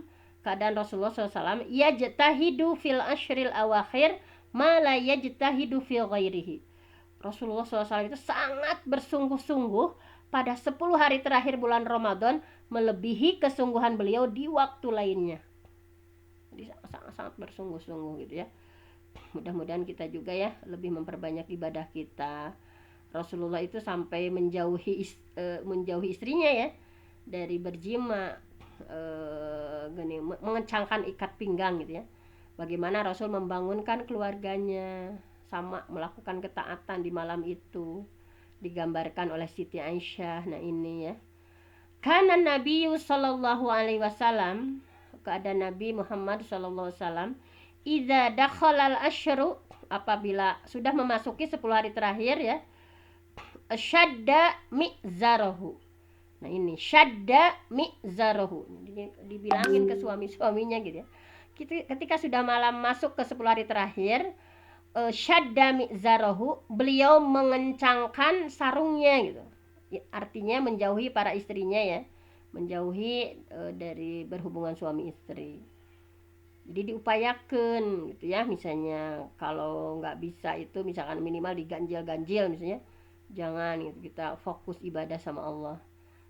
keadaan Rasulullah SAW yajtahidu fil ashril awakhir ma la yajtahidu fi ghairihi. Rasulullah SAW itu sangat bersungguh-sungguh pada 10 hari terakhir bulan Ramadan, melebihi kesungguhan beliau di waktu lainnya. Jadi sangat bersungguh-sungguh gitu ya. Mudah-mudahan kita juga ya lebih memperbanyak ibadah kita. Rasulullah itu sampai menjauhi istrinya ya dari berjima, mengencangkan ikat pinggang gitu ya. Bagaimana Rasul membangunkan keluarganya sama melakukan ketaatan di malam itu, digambarkan oleh Siti Aisyah. Nah ini ya, kana Nabi sallallahu alaihi wasallam, keadaan Nabi Muhammad sallallahu alaihi wasallam, idza dakhalal asyru, apabila sudah memasuki 10 hari terakhir ya, syadda mi'zarahu. Nah ini syadda mi'zarahu, dibilangin ke suami-suaminya gitu ya. Ketika sudah malam masuk ke 10 hari terakhir, syadda mi'zarahu, beliau mengencangkan sarungnya gitu. Artinya menjauhi para istrinya ya, menjauhi dari berhubungan suami istri. Jadi diupayakan gitu ya, misalnya kalau nggak bisa itu misalkan minimal diganjil-ganjil misalnya, jangan gitu, kita fokus ibadah sama Allah.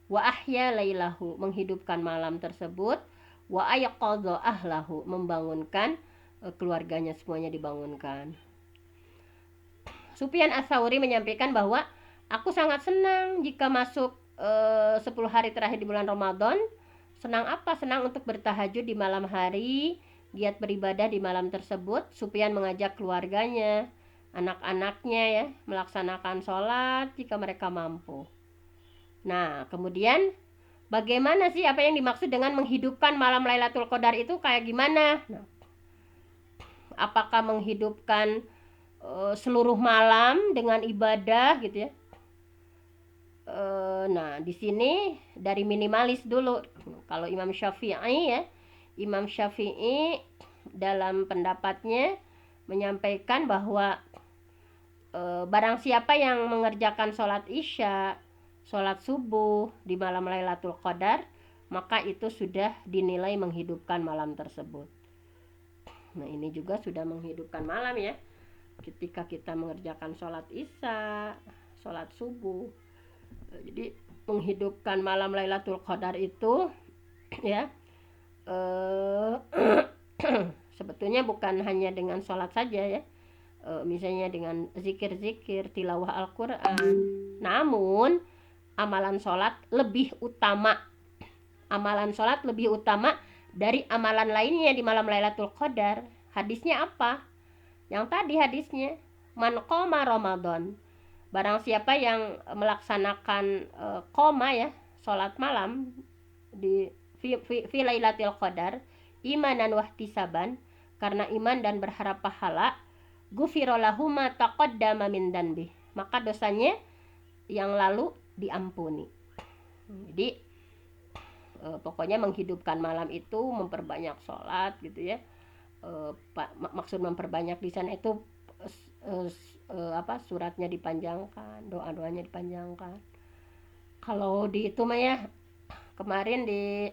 Wa ahya lailahu, menghidupkan malam tersebut. Wa ayqadha ahlahu, membangunkan keluarganya, semuanya dibangunkan. Sufyan Ats-Tsauri menyampaikan bahwa aku sangat senang jika masuk 10 hari terakhir di bulan Ramadan. Senang apa? Senang untuk bertahajud di malam hari, giat beribadah di malam tersebut. Sufyan mengajak keluarganya, anak-anaknya ya melaksanakan sholat jika mereka mampu. Nah, kemudian bagaimana sih apa yang dimaksud dengan menghidupkan malam Lailatul Qadar itu kayak gimana? Nah, apakah menghidupkan seluruh malam dengan ibadah gitu ya? Nah, di sini dari minimalis dulu. Kalau Imam Syafi'i ya, Imam Syafi'i dalam pendapatnya menyampaikan bahwa barang siapa yang mengerjakan sholat isya, sholat subuh di malam Lailatul Qadar, maka itu sudah dinilai menghidupkan malam tersebut. Nah, ini juga sudah menghidupkan malam ya. Ketika kita mengerjakan sholat isya, sholat subuh. Jadi menghidupkan malam Lailatul Qadar itu ya sebetulnya bukan hanya dengan sholat saja ya, misalnya dengan zikir-zikir, tilawah Al-Quran. Namun amalan sholat lebih utama, dari amalan lainnya di malam Lailatul Qadar. Hadisnya apa? Yang tadi hadisnya, man qoma Ramadan, barang siapa yang melaksanakan qoma ya, sholat malam di fi Lailatul Qadar, imanan wahtisaban, karena iman dan berharap pahala, ghufira lahu ma taqaddama min danbi, maka dosanya yang lalu diampuni. Jadi pokoknya menghidupkan malam itu memperbanyak sholat gitu ya. Maksud memperbanyak di sana itu suratnya dipanjangkan, doa-doanya dipanjangkan. Kalau di itu mah ya, kemarin di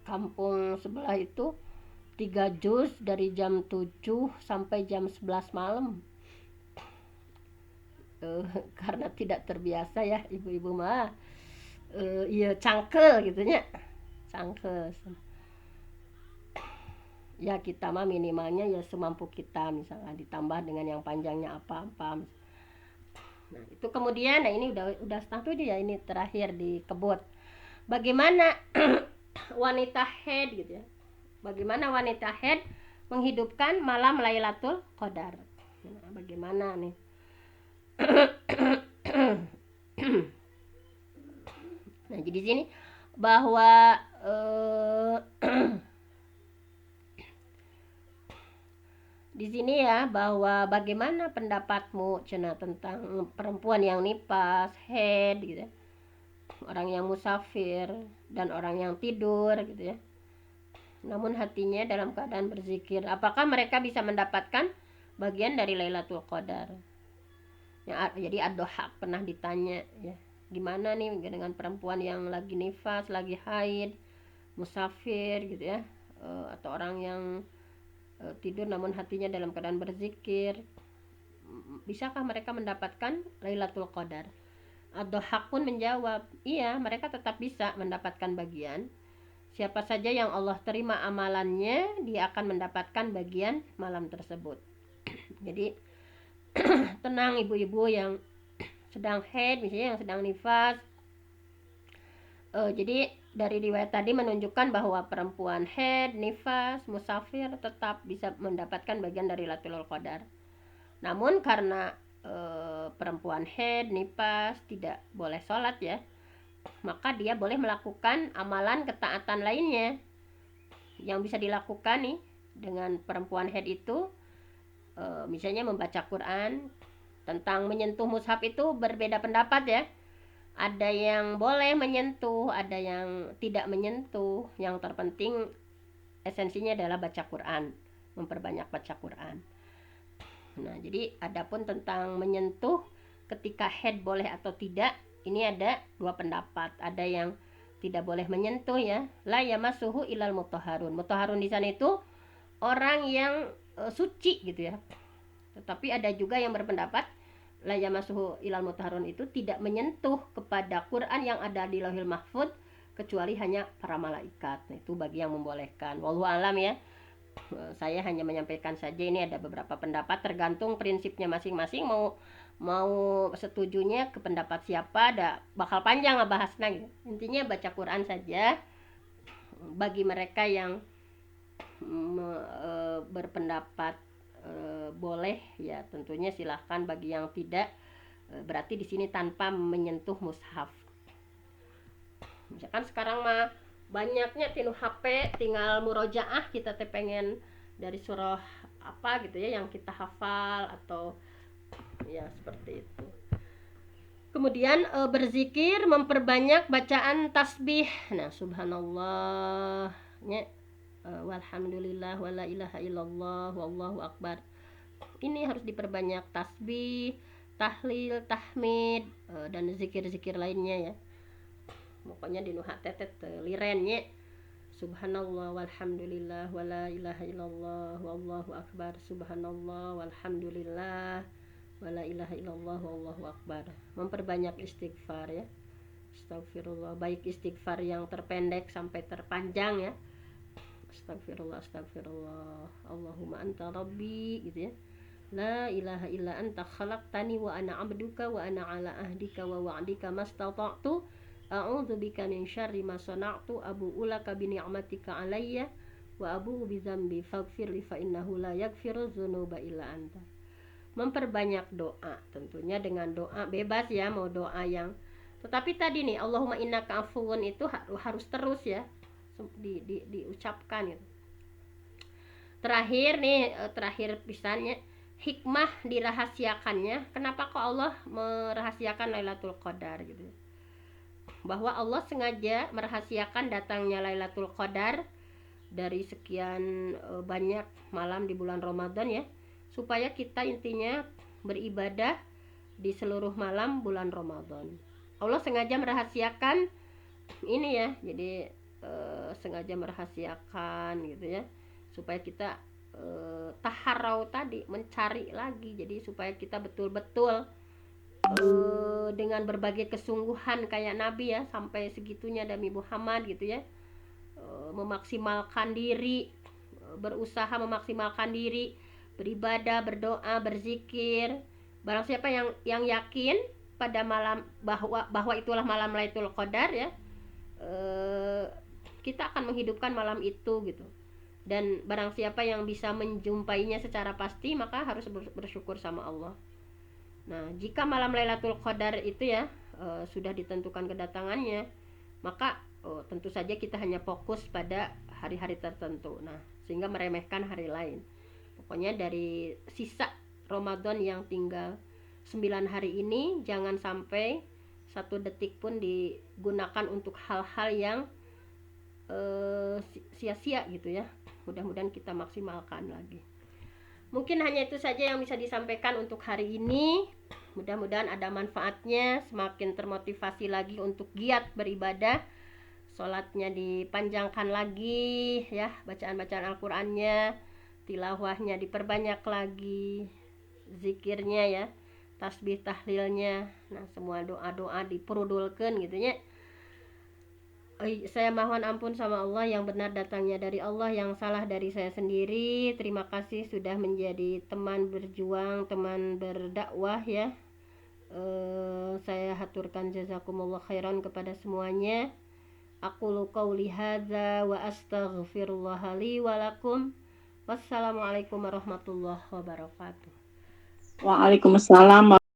kampung sebelah itu 3 juz dari jam 7 sampai jam 11 malam. Karena tidak terbiasa ya ibu-ibu mah, iya cangkel gitunya, cangkel ya. Kita mah minimalnya ya semampu kita, misalnya ditambah dengan yang panjangnya apa-apa. Nah itu kemudian, nah ini udah setengah 7 ya, ini terakhir di kebut. Bagaimana wanita haid gitu ya, bagaimana wanita haid menghidupkan malam Lailatul Qadar. Nah, bagaimana nih? Nah jadi sini bahwa di sini ya, bahwa bagaimana pendapatmu Cina tentang perempuan yang nifas, haid gitu ya, orang yang musafir dan orang yang tidur gitu ya, namun hatinya dalam keadaan berzikir, apakah mereka bisa mendapatkan bagian dari Lailatul Qadar ya? Jadi ad-Doha pernah ditanya ya, gimana nih dengan perempuan yang lagi nifas, lagi haid, musafir gitu ya, atau orang yang tidur namun hatinya dalam keadaan berzikir, bisakah mereka mendapatkan Lailatul Qadar? Ad-Doha pun menjawab, iya, mereka tetap bisa mendapatkan bagian. Siapa saja yang Allah terima amalannya, dia akan mendapatkan bagian malam tersebut. Jadi tenang ibu-ibu yang sedang haid, misalnya yang sedang nifas. Jadi dari riwayat tadi menunjukkan bahwa perempuan haid, nifas, musafir tetap bisa mendapatkan bagian dari Lailatul Qadar. Namun karena perempuan haid, nifas tidak boleh sholat ya, maka dia boleh melakukan amalan ketaatan lainnya yang bisa dilakukan nih dengan perempuan haid itu. Misalnya membaca Quran. Tentang menyentuh mushaf itu berbeda pendapat ya, ada yang boleh menyentuh, ada yang tidak menyentuh. Yang terpenting esensinya adalah baca Quran, memperbanyak baca Quran. Nah jadi adapun tentang menyentuh ketika haid boleh atau tidak, ini ada dua pendapat. Ada yang tidak boleh menyentuh ya, la yamassuhu ilal mutahharun. Mutahharun di sana itu orang yang suci gitu ya. Tetapi ada juga yang berpendapat la yamassuhu ilal mutahharun itu tidak menyentuh kepada Quran yang ada di Lauhil Mahfuz kecuali hanya para malaikat. Nah, itu bagi yang membolehkan. Wallahu alam ya. Saya hanya menyampaikan saja, ini ada beberapa pendapat, tergantung prinsipnya masing-masing, mau setujunya ke pendapat siapa, ada bakal panjang ngebahasnya gitu. Intinya baca Quran saja. Bagi mereka yang berpendapat boleh ya, tentunya silahkan. Bagi yang tidak, berarti di sini tanpa menyentuh mushaf. Misalkan sekarang mah banyaknya tinu HP, tinggal murojaah, kita teh pengen dari surah apa gitu ya yang kita hafal, atau ya seperti itu. Kemudian berzikir, memperbanyak bacaan tasbih. Nah, subhanallah, walhamdulillah, wala ilaha illallah, wallahu akbar. Ini harus diperbanyak tasbih, tahlil, tahmid, dan zikir-zikir lainnya ya. Pokoknya di nuha tetet lirennya subhanallah walhamdulillah wala ilaha illallah wallahu akbar, subhanallah walhamdulillah wala ilaha illallah wallahu akbar. Memperbanyak istighfar ya, astagfirullah, baik istighfar yang terpendek sampai terpanjang ya. Astagfirullah, astagfirullah, Allahumma anta rabbi gitu ya, la ilaha illa anta khalaqtani wa ana abduka wa ana ala ahdika wa wa'dika mastata'tu a'udzu bika min syarri ma sana'tu abu'u laka bi ni'matika alayya wa abu'u bi dzambi faghfir li fa innahu la yaghfiru dzunuba illa anta. Memperbanyak doa, tentunya dengan doa bebas ya, mau doa yang, tetapi tadi nih Allahumma innaka afuwun itu harus terus ya diucapkan gitu. Terakhir nih, terakhir pisannya, hikmah dirahasiakannya. Kenapa kok Allah merahasiakan Lailatul Qadar gitu? Bahwa Allah sengaja merahasiakan datangnya Lailatul Qadar dari sekian banyak malam di bulan Ramadan ya, supaya kita intinya beribadah di seluruh malam bulan Ramadan. Allah sengaja merahasiakan ini ya, jadi sengaja merahasiakan gitu ya, supaya kita taharau tadi, mencari lagi. Jadi supaya kita betul-betul dengan berbagai kesungguhan kayak Nabi ya, sampai segitunya Nabi Muhammad gitu ya, memaksimalkan diri, berusaha memaksimalkan diri, beribadah, berdoa, berzikir. Barang siapa yang yakin pada malam bahwa itulah malam Lailatul Qadar ya, kita akan menghidupkan malam itu gitu. Dan barang siapa yang bisa menjumpainya secara pasti, maka harus bersyukur sama Allah. Nah, jika malam Lailatul Qadar itu ya sudah ditentukan kedatangannya, maka tentu saja kita hanya fokus pada hari-hari tertentu. Nah, sehingga meremehkan hari lain. Pokoknya dari sisa Ramadan yang tinggal 9 hari ini, jangan sampai satu detik pun digunakan untuk hal-hal yang sia-sia gitu ya. Mudah-mudahan kita maksimalkan lagi. Mungkin hanya itu saja yang bisa disampaikan untuk hari ini. Mudah-mudahan ada manfaatnya, semakin termotivasi lagi untuk giat beribadah. Sholatnya dipanjangkan lagi ya, bacaan-bacaan Al-Qur'annya, tilawahnya diperbanyak lagi, zikirnya ya, tasbih tahlilnya. Nah, semua doa-doa diperudulkan gitu ya. Saya mohon ampun sama Allah, yang benar datangnya dari Allah, yang salah dari saya sendiri. Terima kasih sudah menjadi teman berjuang, teman berdakwah ya. Saya haturkan jazakumullah khairan kepada semuanya. Aqulu qauli hadza wa astaghfirullah li wa lakum. Wassalamualaikum warahmatullahi wabarakatuh. Waalaikumsalam